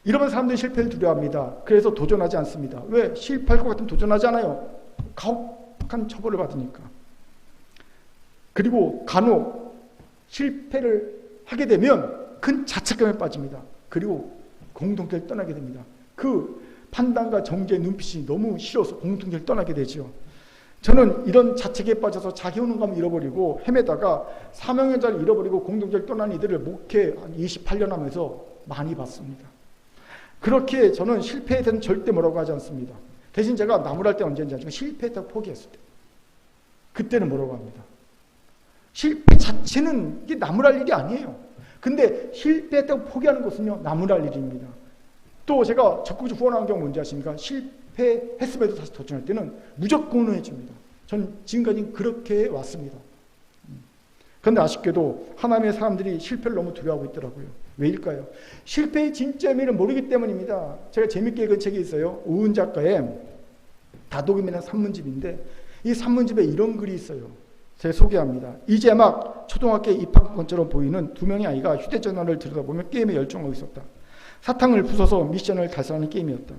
이러면 사람들이 실패를 두려워합니다. 그래서 도전하지 않습니다. 왜? 실패할 것 같으면 도전하지 않아요. 가혹한 처벌을 받으니까. 그리고 간혹 실패를 하게 되면 큰 자책감에 빠집니다. 그리고 공동체를 떠나게 됩니다. 그 판단과 정죄의 눈빛이 너무 싫어서 공동체를 떠나게 되죠. 저는 이런 자책에 빠져서 자기 혼감을 잃어버리고 헤매다가 사명의 자를 잃어버리고 공동체를 떠난 이들을 목회 한 28년 하면서 많이 봤습니다. 그렇게 저는 실패에 대해서는 절대 뭐라고 하지 않습니다. 대신 제가 나무랄 때 언제인지 아시고 실패했다고 포기했을 때 그때는 뭐라고 합니다. 실패 자체는 이게 나무랄 일이 아니에요. 근데 실패했다고 포기하는 것은요 나무랄 일입니다. 또 제가 적극적으로 후원하는 경우 뭔지 아십니까? 실패했음에도 다시 도전할 때는 무조건 응원해 줍니다. 전 지금까지 그렇게 왔습니다. 그런데 아쉽게도 하나님의 사람들이 실패를 너무 두려워하고 있더라고요. 왜일까요? 실패의 진짜 의미를 모르기 때문입니다. 제가 재밌게 읽은 책이 있어요. 오은 작가의 다독임이라는 산문집인데 이 산문집에 이런 글이 있어요. 제가 소개합니다. 이제 막 초등학교에 입학권처럼 보이는 두 명의 아이가 휴대전화를 들여다보며 게임에 열중하고 있었다. 사탕을 부숴서 미션을 달성하는 게임이었다.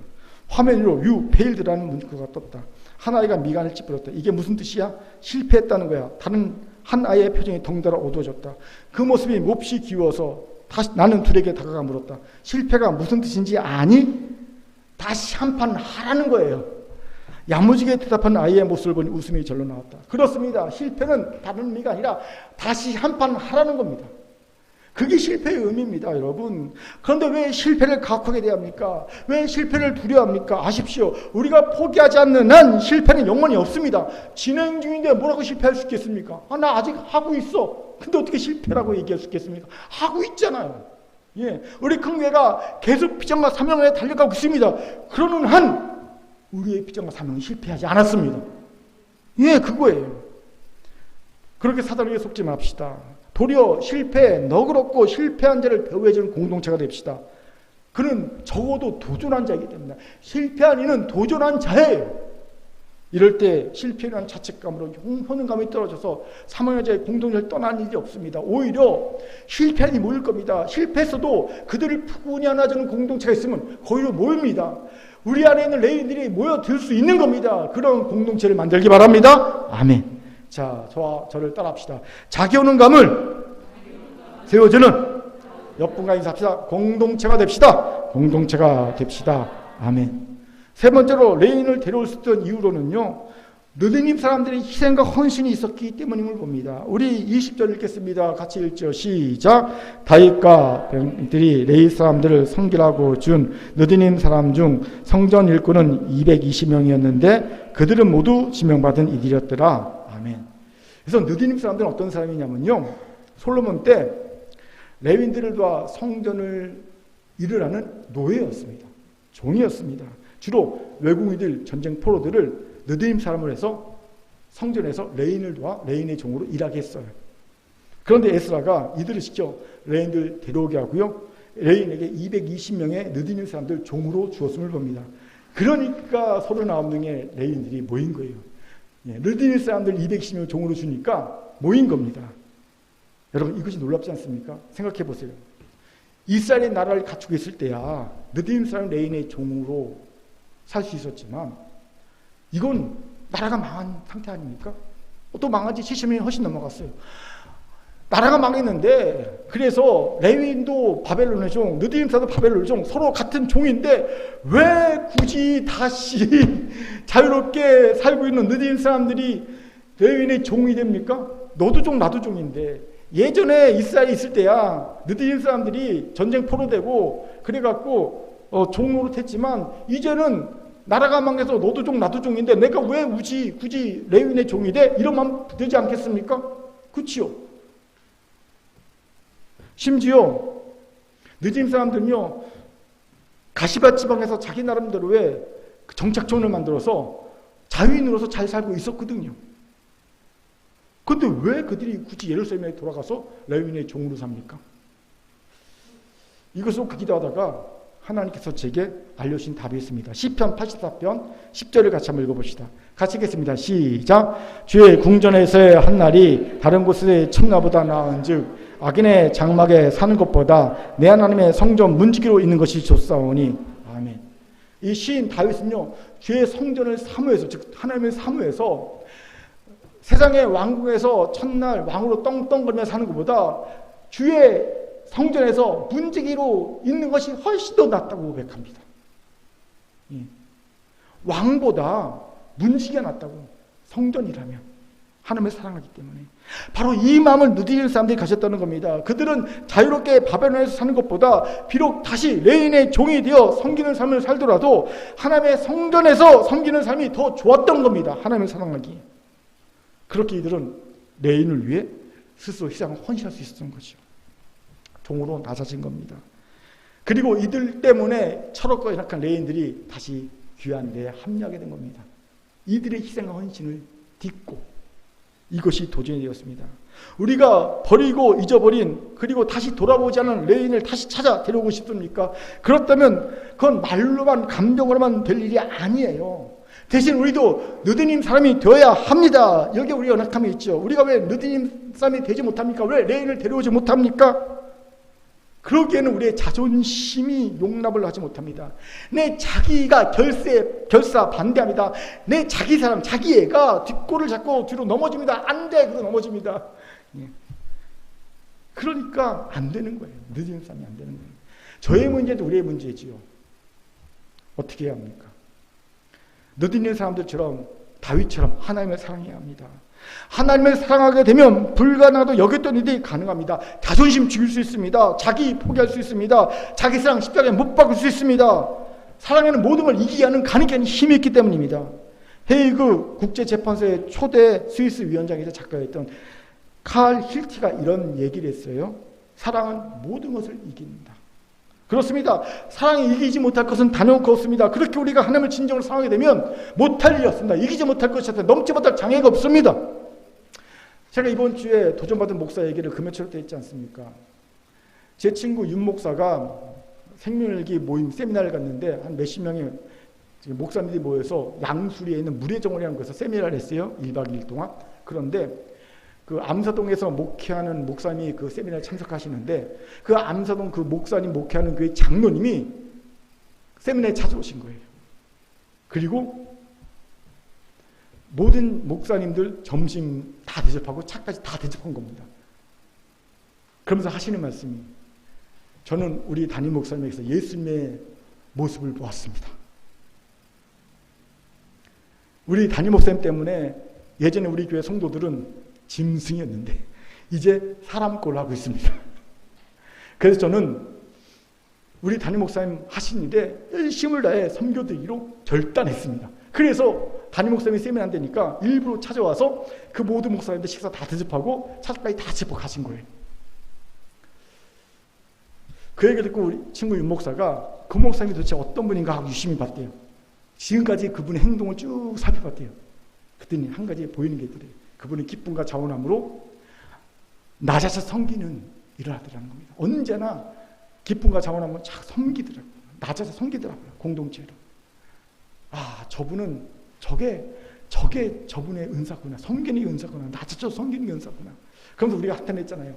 화면 위로 You failed라는 문구가 떴다. 한 아이가 미간을 찌푸렸다. 이게 무슨 뜻이야? 실패했다는 거야. 다른 한 아이의 표정이 덩달아 어두워졌다. 그 모습이 몹시 귀여워서 다시 나는 둘에게 다가가 물었다. 실패가 무슨 뜻인지 아니? 다시 한 판 하라는 거예요. 야무지게 대답한 아이의 모습을 보니 웃음이 절로 나왔다. 그렇습니다. 실패는 다른 의미가 아니라 다시 한 판 하라는 겁니다. 그게 실패의 의미입니다, 여러분. 그런데 왜 실패를 가혹하게 대합니까? 왜 실패를 두려워합니까? 아십시오. 우리가 포기하지 않는 한 실패는 영원히 없습니다. 진행 중인데 뭐라고 실패할 수 있겠습니까? 나 아직 하고 있어. 근데 어떻게 실패라고 얘기할 수 있겠습니까? 하고 있잖아요. 예, 우리 큰교회가 계속 비전과 사명에 달려가고 있습니다. 그러는 한 우리의 비전과 사명이 실패하지 않았습니다. 예, 그거예요. 그렇게 사단에게 속지 맙시다. 도리어 너그럽고 실패한 자를 배우해주는 공동체가 됩시다. 그는 적어도 도전한 자이기 때문에 실패한 이는 도전한 자예요. 이럴 때 실패한 자책감으로 효능감이 떨어져서 사망자의 공동체를 떠난 일이 없습니다. 오히려 실패한 이 모일 겁니다. 실패했어도 그들을 푸근히 안아주는 공동체가 있으면 거기로 모입니다. 우리 안에 있는 레인들이 모여들 수 있는 겁니다. 그런 공동체를 만들기 바랍니다. 아멘. 자, 저와 저를 따라합시다. 자기 오는 감을 세워주는 옆분과 인사합시다. 공동체가 됩시다. 공동체가 됩시다. 아멘. 세 번째로 레인을 데려올 수 있던 이유로는요, 느디님 사람들의 희생과 헌신이 있었기 때문임을 봅니다. 우리 20절 읽겠습니다. 같이 읽죠. 시작. 다윗과 병들이 레이 사람들을 섬기라고 준 느디님 사람 중 성전 일꾼은 220명이었는데 그들은 모두 지명받은 이들이었더라. 아멘. 그래서 느디님 사람들은 어떤 사람이냐면요, 솔로몬 때 레윈들과 성전을 일을 하는 노예였습니다. 종이었습니다. 주로 외국인들, 전쟁 포로들을 느디님 사람을 해서 성전에서 레인을 도와 레인의 종으로 일하게 했어요. 그런데 에스라가 이들을 시켜 레인들 데려오게 하고요, 레인에게 220명의 느디님 사람들 종으로 주었음을 봅니다. 그러니까 39명의 레인들이 모인 거예요. 느디님 사람들 220명 종으로 주니까 모인 겁니다. 여러분, 이것이 놀랍지 않습니까? 생각해 보세요. 이스라엘의 나라를 갖추고 있을 때야 느디님 사람 레인의 종으로 살 수 있었지만 이건 나라가 망한 상태 아닙니까? 또 망한 지 70년이 훨씬 넘어갔어요. 나라가 망했는데, 그래서 레윈도 바벨론의 종, 느디님 사람도 바벨론의 종, 서로 같은 종인데 왜 굳이 다시 자유롭게 살고 있는 느디님 사람들이 레윈의 종이 됩니까? 너도 종 나도 종인데, 예전에 이스라엘이 있을 때야 느디님 사람들이 전쟁 포로되고 그래갖고 종으로 했지만, 이제는 나라가 망해서 너도 종 나도 종인데 내가 왜 굳이 레윈의 종이 돼? 이러면 되지 않겠습니까? 그치요? 심지어 느디님 사람들은요, 가시밭 지방에서 자기 나름대로의 정착촌을 만들어서 자유인으로서 잘 살고 있었거든요. 그런데 왜 그들이 굳이 예루살렘에 돌아가서 레윈의 종으로 삽니까? 이것을 기도하다가 하나님께서 제게 알려주신 답이 있습니다. 시편 84편 10절을 같이 한번 읽어봅시다. 같이 읽겠습니다. 시작. 주의 궁전에서의 한 날이 다른 곳의 천나보다 나은 즉 악인의 장막에 사는 것보다 내 하나님의 성전 문지기로 있는 것이 좋사오니. 아멘. 이 시인 다윗은요, 주의 성전을 사모해서, 즉 하나님을 사모해서 세상의 왕궁에서 첫날 왕으로 떵떵거리며 사는 것보다 주의 성전에서 문지기로 있는 것이 훨씬 더 낫다고 고백합니다. 왕보다 문지기가 낫다고, 성전이라면 하나님을 사랑하기 때문에. 바로 이 마음을 느디님 사람들이 가졌다는 겁니다. 그들은 자유롭게 바벨론에서 사는 것보다 비록 다시 레인의 종이 되어 섬기는 삶을 살더라도 하나님의 성전에서 섬기는 삶이 더 좋았던 겁니다. 하나님을 사랑하기. 그렇게 이들은 레인을 위해 스스로 희생을 헌신할 수 있었던 거죠. 종으로 낮아진 겁니다. 그리고 이들 때문에 철없고 연약한 레인들이 다시 귀한 데에 합류하게 된 겁니다. 이들의 희생과 헌신을 딛고 이것이 도전이 되었습니다. 우리가 버리고 잊어버린, 그리고 다시 돌아오지 않은 레인을 다시 찾아 데려오고 싶습니까? 그렇다면 그건 말로만 감정으로만 될 일이 아니에요. 대신 우리도 느디님 사람이 되어야 합니다. 여기에 우리 연약함이 있죠. 우리가 왜 느디님 사람이 되지 못합니까? 왜 레인을 데려오지 못합니까? 그러기에는 우리의 자존심이 용납을 하지 못합니다. 내 자기가 결사 반대합니다. 내 자기 사람, 자기 애가 뒷골을 잡고 뒤로 넘어집니다. 안 돼! 그러고 넘어집니다. 그러니까 안 되는 거예요. 느디님 사람이 안 되는 거예요. 저의 문제도 우리의 문제지요. 어떻게 해야 합니까? 느디님 사람들처럼, 다윗처럼 하나님을 사랑해야 합니다. 하나님을 사랑하게 되면 불가능하다고 여겼던 일이 가능합니다. 자존심 죽일 수 있습니다. 자기 포기할 수 있습니다. 자기 사랑 십자가에 못 박을 수 있습니다. 사랑에는 모든 걸 이기게 하는 가능한 힘이 있기 때문입니다. 헤이그 국제재판소의 초대 스위스 위원장이자 작가였던 칼 힐티가 이런 얘기를 했어요. 사랑은 모든 것을 이깁니다. 그렇습니다. 사랑이 이기지 못할 것은 단연코 없습니다. 그렇게 우리가 하나님을 진정으로 사랑하게 되면 못할 일이 없습니다. 이기지 못할 것이 없습니다. 넘지 못할 장애가 없습니다. 제가 이번 주에 도전받은 목사 얘기를 금요일 때 했지 않습니까? 제 친구 윤 목사가 생명일기 모임 세미나를 갔는데 한 몇십 명의 목사님들이 모여서 양수리에 있는 물의 정원이라는 곳에서 세미나를 했어요. 1박 2일 동안. 그런데 그 암사동에서 목회하는 목사님이 그 세미나에 참석하시는데 그 암사동 그 목사님 목회하는 그 장로님이 세미나에 찾아오신 거예요. 그리고 모든 목사님들 점심 다 대접하고 차까지 다 대접한 겁니다. 그러면서 하시는 말씀이 저는 우리 담임 목사님에게서 예수님의 모습을 보았습니다. 우리 담임 목사님 때문에 예전에 우리 교회 성도들은 짐승이었는데 이제 사람 꼴을 하고 있습니다. 그래서 저는 우리 담임 목사님 하신 일에 열심을 다해 섬겨드리기로 결단했습니다. 그래서 담임 목사님이 세미나 안 되니까 일부러 찾아와서 그 모든 목사님들 식사 다 대접하고 차까지 다 짚어 가신 거예요. 그 얘기를 듣고 우리 친구 윤 목사가 그 목사님이 도대체 어떤 분인가 하고 유심히 봤대요. 지금까지 그분의 행동을 쭉 살펴봤대요. 그랬더니 한 가지 보이는 게 있더래요. 그분의 기쁨과 자원함으로 낮아서 섬기는 일을 하더라는 겁니다. 언제나 기쁨과 자원함으로 잘 섬기더라고요. 낮아서 섬기더라고요. 공동체로. 아, 저분은 저게 저분의 은사구나. 섬기는 게 은사구나. 낮아서 섬기는 게 은사구나. 그러면서 우리가 한탄했잖아요.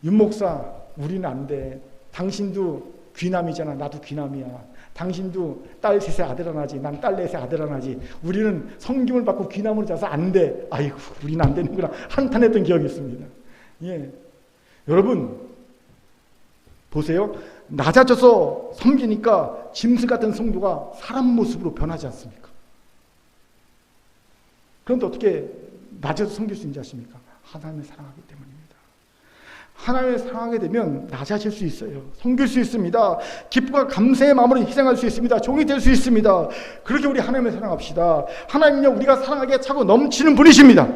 윤 목사, 우리는 안 돼. 당신도 귀남이잖아. 나도 귀남이야. 당신도 딸 셋의 아들 하나지. 난 딸 넷의 아들 하나지. 우리는 성김을 받고 귀남으로 자서 안 돼. 아이고, 우리는 안 되는구나. 한탄했던 기억이 있습니다. 예. 여러분, 보세요. 낮아져서 섬기니까 짐승 같은 성도가 사람 모습으로 변하지 않습니까? 그런데 어떻게 낮아서 섬길 수 있는지 아십니까? 하나님을 사랑하기 때문입니다. 하나님을 사랑하게 되면 낮아질 수 있어요. 섬길 수 있습니다. 기쁨과 감사의 마음으로 희생할 수 있습니다. 종이 될 수 있습니다. 그렇게 우리 하나님을 사랑합시다. 하나님은요, 우리가 사랑하기에 차고 넘치는 분이십니다.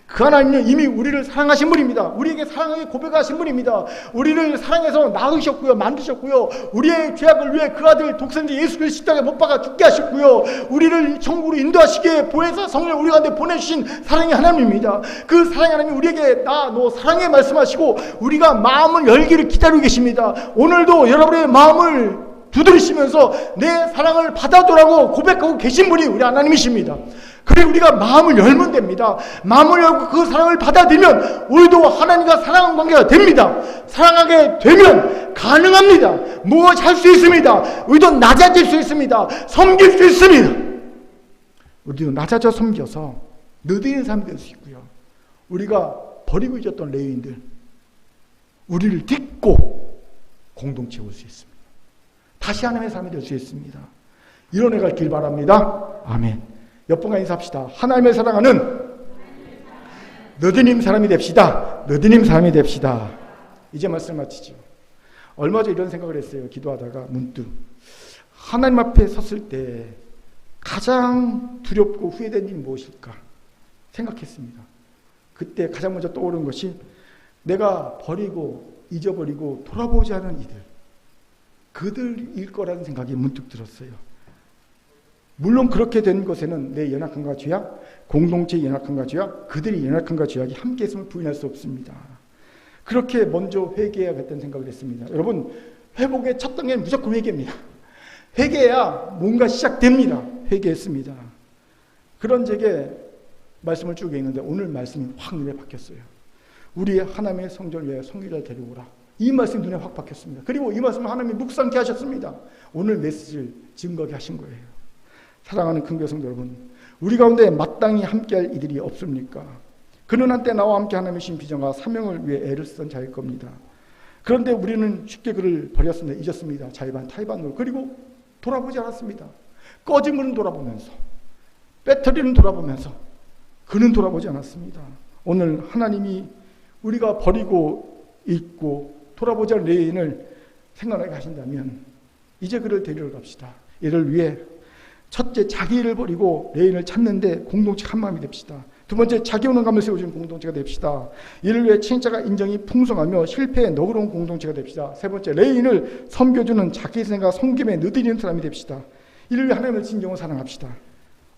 그 하나님은 이미 우리를 사랑하신 분입니다. 우리에게 사랑하게 고백하신 분입니다. 우리를 사랑해서 낳으셨고요, 만드셨고요, 우리의 죄악을 위해 그 아들 독생자 예수 그리스도 십자가에 못 박아 죽게 하셨고요, 우리를 천국으로 인도하시기에 보혜사 성령을 우리 가운데 보내주신 사랑의 하나님입니다. 그 사랑의 하나님이 우리에게 너 사랑해 말씀하시고 우리가 마음을 열기를 기다리고 계십니다. 오늘도 여러분의 마음을 두드리시면서 내 사랑을 받아도라고 고백하고 계신 분이 우리 하나님이십니다. 그리고 우리가 마음을 열면 됩니다. 마음을 열고 그 사랑을 받아들이면 우리도 하나님과 사랑하는 관계가 됩니다. 사랑하게 되면 가능합니다. 무엇이 할 수 있습니다. 우리도 낮아질 수 있습니다. 섬길 수 있습니다. 우리도 낮아져 섬겨서 느드는 사람이 될 수 있고요. 우리가 버리고 잊었던 레위인들, 우리를 딛고 공동체에 올 수 있습니다. 다시 하나님의 사람이 될 수 있습니다. 이뤄내갈 길 바랍니다. 아멘. 옆분과 인사합시다. 하나님을 사랑하는 너드님 사람이 됩시다. 너드님 사람이 됩시다. 이제 말씀 마치죠. 얼마 전에 이런 생각을 했어요. 기도하다가 문득 하나님 앞에 섰을 때 가장 두렵고 후회된 일이 무엇일까 생각했습니다. 그때 가장 먼저 떠오른 것이 내가 버리고 잊어버리고 돌아보지 않은 이들, 그들일 거라는 생각이 문득 들었어요. 물론 그렇게 된 것에는 내 연약함과 죄악, 공동체의 연약함과 죄악, 그들의 연약함과 죄악이 함께 있음을 부인할 수 없습니다. 그렇게 먼저 회개해야겠다는 생각을 했습니다. 여러분, 회복의 첫 단계는 무조건 회개입니다. 회개해야 뭔가 시작됩니다. 회개했습니다. 그런 제게 말씀을 쭉 읽는데 오늘 말씀이 확 눈에 박혔어요. 우리 하나님의 성전을 위하여 성기를 데려오라. 이 말씀이 눈에 확 박혔습니다. 그리고 이 말씀을 하나님이 묵상케 하셨습니다. 오늘 메시지를 증거하게 하신 거예요. 사랑하는 큰교회 성도 여러분, 우리 가운데 마땅히 함께할 이들이 없습니까? 그는 한때 나와 함께 하나님의 신 비전과 사명을 위해 애를 쓰던 자일 겁니다. 그런데 우리는 쉽게 그를 버렸습니다. 잊었습니다. 자의반 타의반으로. 그리고 돌아보지 않았습니다. 꺼진 문은 돌아보면서, 배터리는 돌아보면서, 그는 돌아보지 않았습니다. 오늘 하나님이 우리가 버리고 잊고 돌아보지 않은 레인을 생각나게 하신다면 이제 그를 데리러 갑시다. 이를 위해 첫째, 자기 일을 버리고 레인을 찾는데 공동체 한 마음이 됩시다. 두 번째, 자기 운운감을 세워주는 공동체가 됩시다. 이를 위해 칭찬과 인정이 풍성하며 실패에 너그러운 공동체가 됩시다. 세 번째, 레인을 섬겨주는 자기 생각 섬김에 느드리는 사람이 됩시다. 이를 위해 하나님을 진정으로 사랑합시다.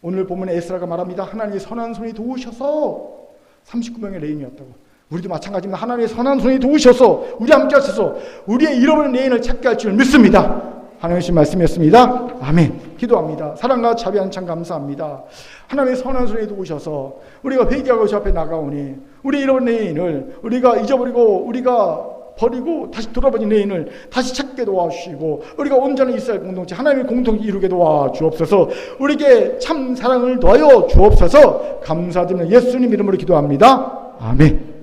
오늘 본문에 에스라가 말합니다. 하나님의 선한 손이 도우셔서 39명의 레인이었다고. 우리도 마찬가지입니다. 하나님의 선한 손이 도우셔서 우리 함께 하셔서 우리의 잃어버린 레인을 찾게 할 줄 믿습니다. 하나님의 말씀이었습니다. 아멘. 기도합니다. 사랑과 자비한 참 감사합니다. 하나님의 선한 손에 도우셔서 우리가 회개하고 주 앞에 나가오니 우리 잃어버린 레인을 우리가 잊어버리고 우리가 버리고 다시 돌아버린 레인을 다시 찾게 도와주시고 우리가 온전히 이스라엘 공동체 하나님의 공동체 이루게 도와주옵소서. 우리에게 참 사랑을 더하여 주옵소서. 감사드리며 예수님 이름으로 기도합니다. 아멘.